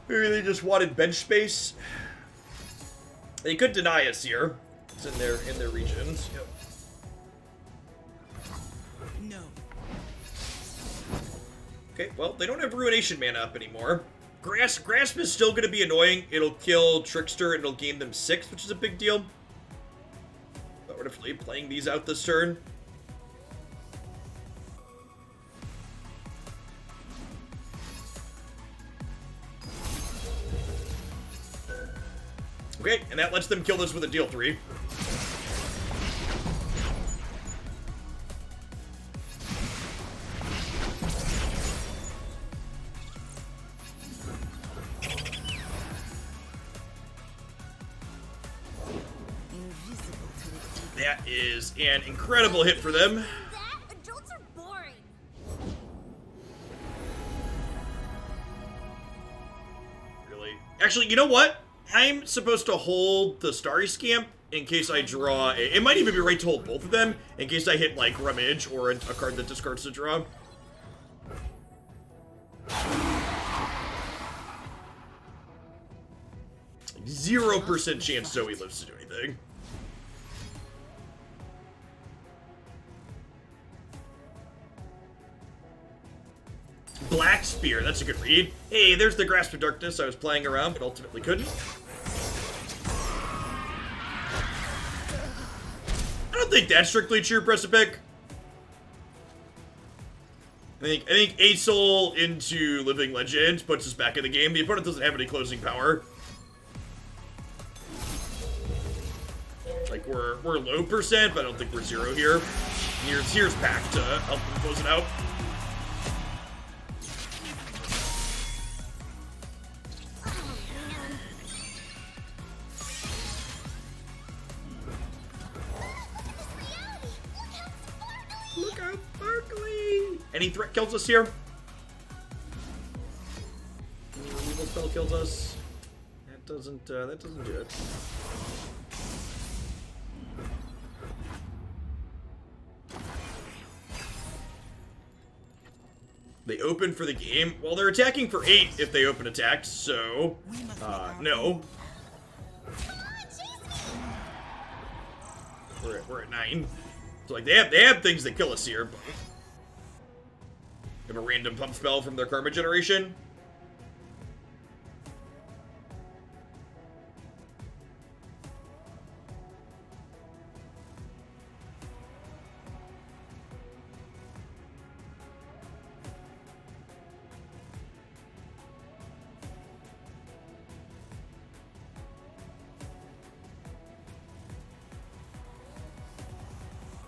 Maybe they just wanted bench space. They could deny us here. It's in their regions. Yep. No. Okay, well, they don't have Ruination mana up anymore. Grasp is still going to be annoying. It'll kill Trickster and it'll gain them 6, which is a big deal. But we're definitely playing these out this turn. Okay, and that lets them kill this with a deal 3. That is an incredible hit for them. That adults are boring. Really? Actually, you know what? I'm supposed to hold the Starry Scamp in case I draw a... It might even be right to hold both of them in case I hit, like, Rummage or a card that discards the draw. 0% chance Zoe lives to do anything. Black Spear, that's a good read. Hey, there's the Grasp of Darkness I was playing around, but ultimately couldn't. I don't think that's strictly true, Precipic. I think a soul into Living Legend puts us back in the game. The opponent doesn't have any closing power. Like, we're low percent, but I don't think we're 0 here. Here's Pack to help them close it out. Look how sparkly! Any threat kills us here. Any removal spell kills us. That doesn't do it. They open for the game. Well, they're attacking for 8 if they open attacks, so... no. Come on, chase me! We're at 9. So, like, they have things that kill us here, but... Have a random pump spell from their karma generation.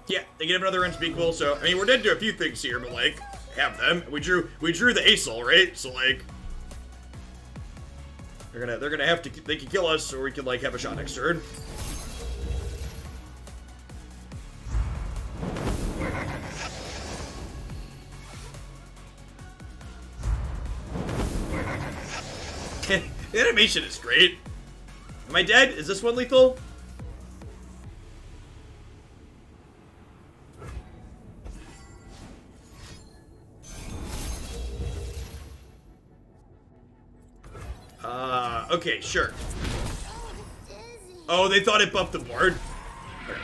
Yeah, they get another unspeakable, so I mean we're dead to a few things here, but like have them. We drew the Acel, right? So like they're gonna have to, they can kill us or we can like have a shot next turn. The animation is great. Am I dead? Is this one lethal? Okay, sure. Oh, they thought it buffed the board. Okay.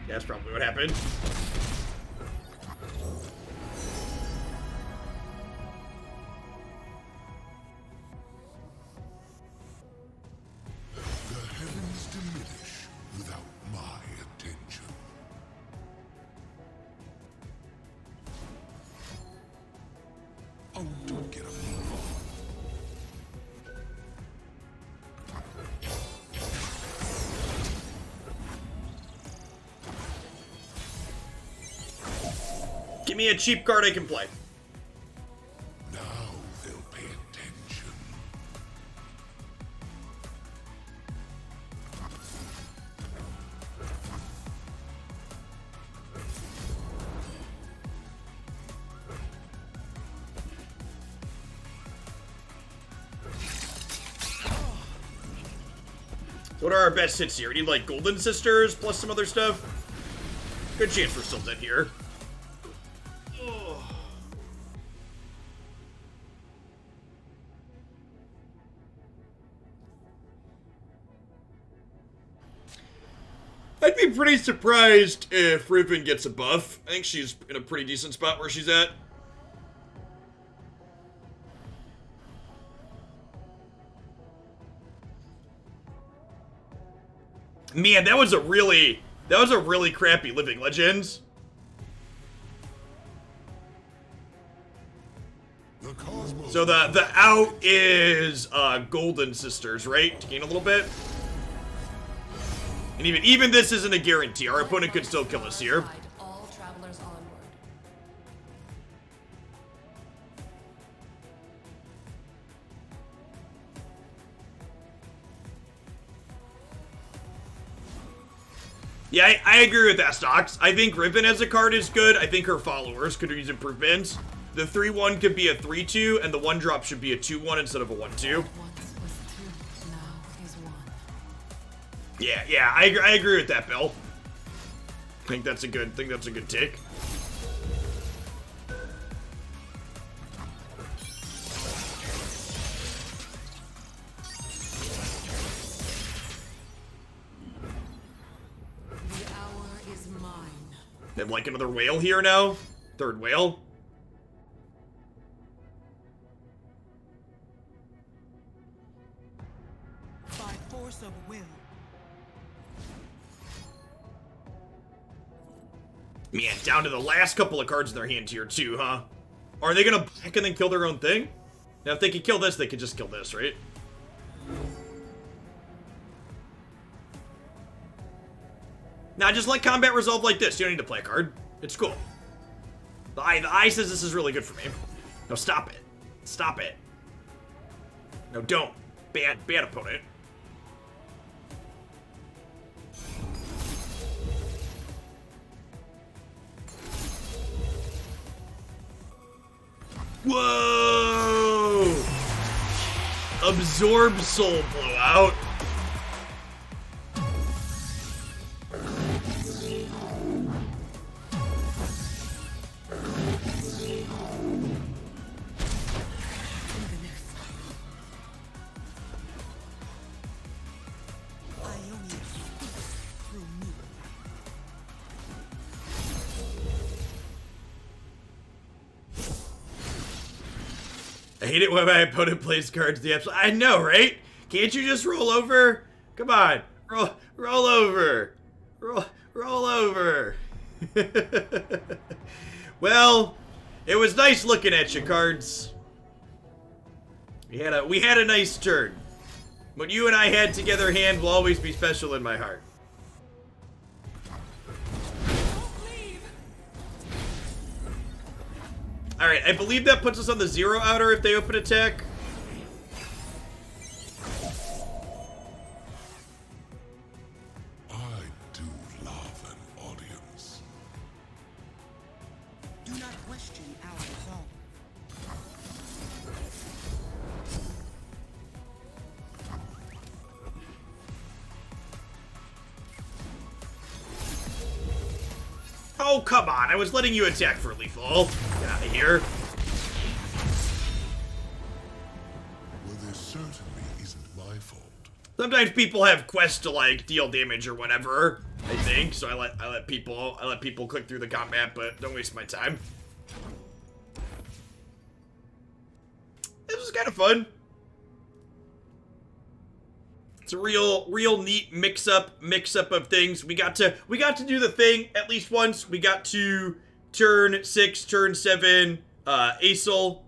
Yeah, that's probably what happened. The heavens diminish without my attention. Oh, don't get a move on. Give me a cheap card I can play. Now they'll pay attention. What are our best hits here? We need like Golden Sisters plus some other stuff. Good chance we're still dead here. I'd be pretty surprised if Riven gets a buff. I think she's in a pretty decent spot where she's at. Man, that was a really crappy Living Legends. The cosmos. So the out is Golden Sisters, right? To gain a little bit. And even this isn't a guarantee. Our opponent could still kill us here. All travelers onward. Yeah, I agree with that, Stocks. I think Riven as a card is good. I think her followers could use improvements. The 3-1 could be a 3-2, and the 1-drop should be a 2-1 instead of a 1-2. Once was two, now is one. Yeah, I agree with that, Bill. I think that's a good take. The hour is mine. They have like another whale here now. Third whale. By force of will. Man, down to the last couple of cards in their hand here too, huh? Are they gonna back and then kill their own thing? Now, if they could kill this, they could just kill this, right? Now, just let combat resolve like this. You don't need to play a card. It's cool. The eye says this is really good for me. No, stop it. Stop it. No, don't. Bad opponent. Whoa! Absorb Soul Blowout. I hate it when my opponent plays cards the absolute. I know, right? Can't you just roll over? Come on, roll over, roll over. Well, it was nice looking at you, cards. We had a nice turn. What you and I had together hand will always be special in my heart. Alright, I believe that puts us on the 0 outer if they open attack. I do love an audience. Do not question our resolve. Oh, come on. I was letting you attack for lethal. Get out of here. Well, this certainly isn't my fault. Sometimes people have quests to, like, deal damage or whatever, I think. So I let people click through the combat, but don't waste my time. This was kind of fun. It's a real neat mix up of things. We got to do the thing at least once. We got to turn 6, turn 7, Acel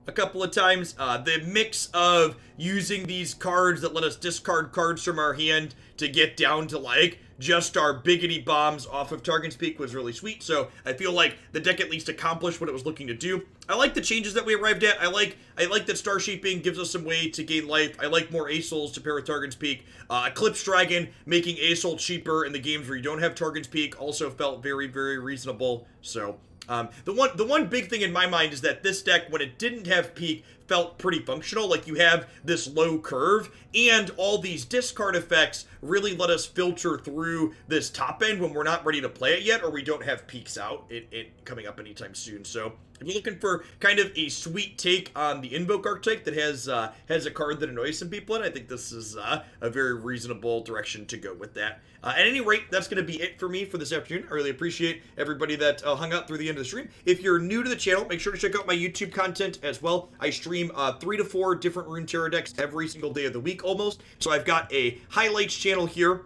a couple of times. The mix of using these cards that let us discard cards from our hand to get down to, like, just our biggity bombs off of Targon's Peak was really sweet. So I feel like the deck at least accomplished what it was looking to do. I like the changes that we arrived at. I like that Star Shaping gives us some way to gain life. I like more Acels to pair with Targon's Peak. Eclipse Dragon making Acel cheaper in the games where you don't have Targon's Peak also felt very, very reasonable. So the one big thing in my mind is that this deck, when it didn't have Peak, felt pretty functional. Like, you have this low curve, and all these discard effects really let us filter through this top end when we're not ready to play it yet, or we don't have Peaks out it coming up anytime soon. So if you're looking for kind of a sweet take on the Invoke archetype that has a card that annoys some people, and I think this is a very reasonable direction to go with that. At any rate, that's going to be it for me for this afternoon. I really appreciate everybody that hung out through the end of the stream. If you're new to the channel, make sure to check out my YouTube content as well. I stream 3 to 4 different Runeterra decks every single day of the week almost. So I've got a highlights channel here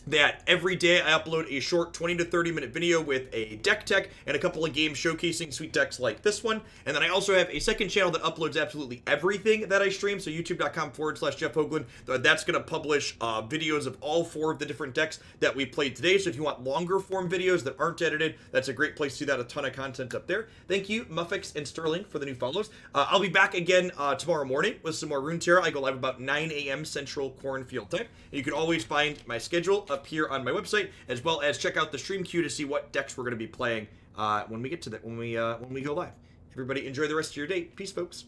that every day I upload a short 20 to 30 minute video with a deck tech and a couple of games showcasing sweet decks like this one. And then I also have a second channel that uploads absolutely everything that I stream. So youtube.com/Jeff Hoagland. That's going to publish videos of all 4 of the different decks that we played today. So if you want longer form videos that aren't edited, that's a great place to see that. A ton of content up there. Thank you, Muffix and Sterling, for the new follows. I'll be back again tomorrow morning with some more Runeterra. I go live about 9 a.m. Central Cornfield time. And you can always find my schedule up here on my website, as well as check out the stream queue to see what decks we're going to be playing when we get to that, when we go live. Everybody enjoy the rest of your day. Peace, folks.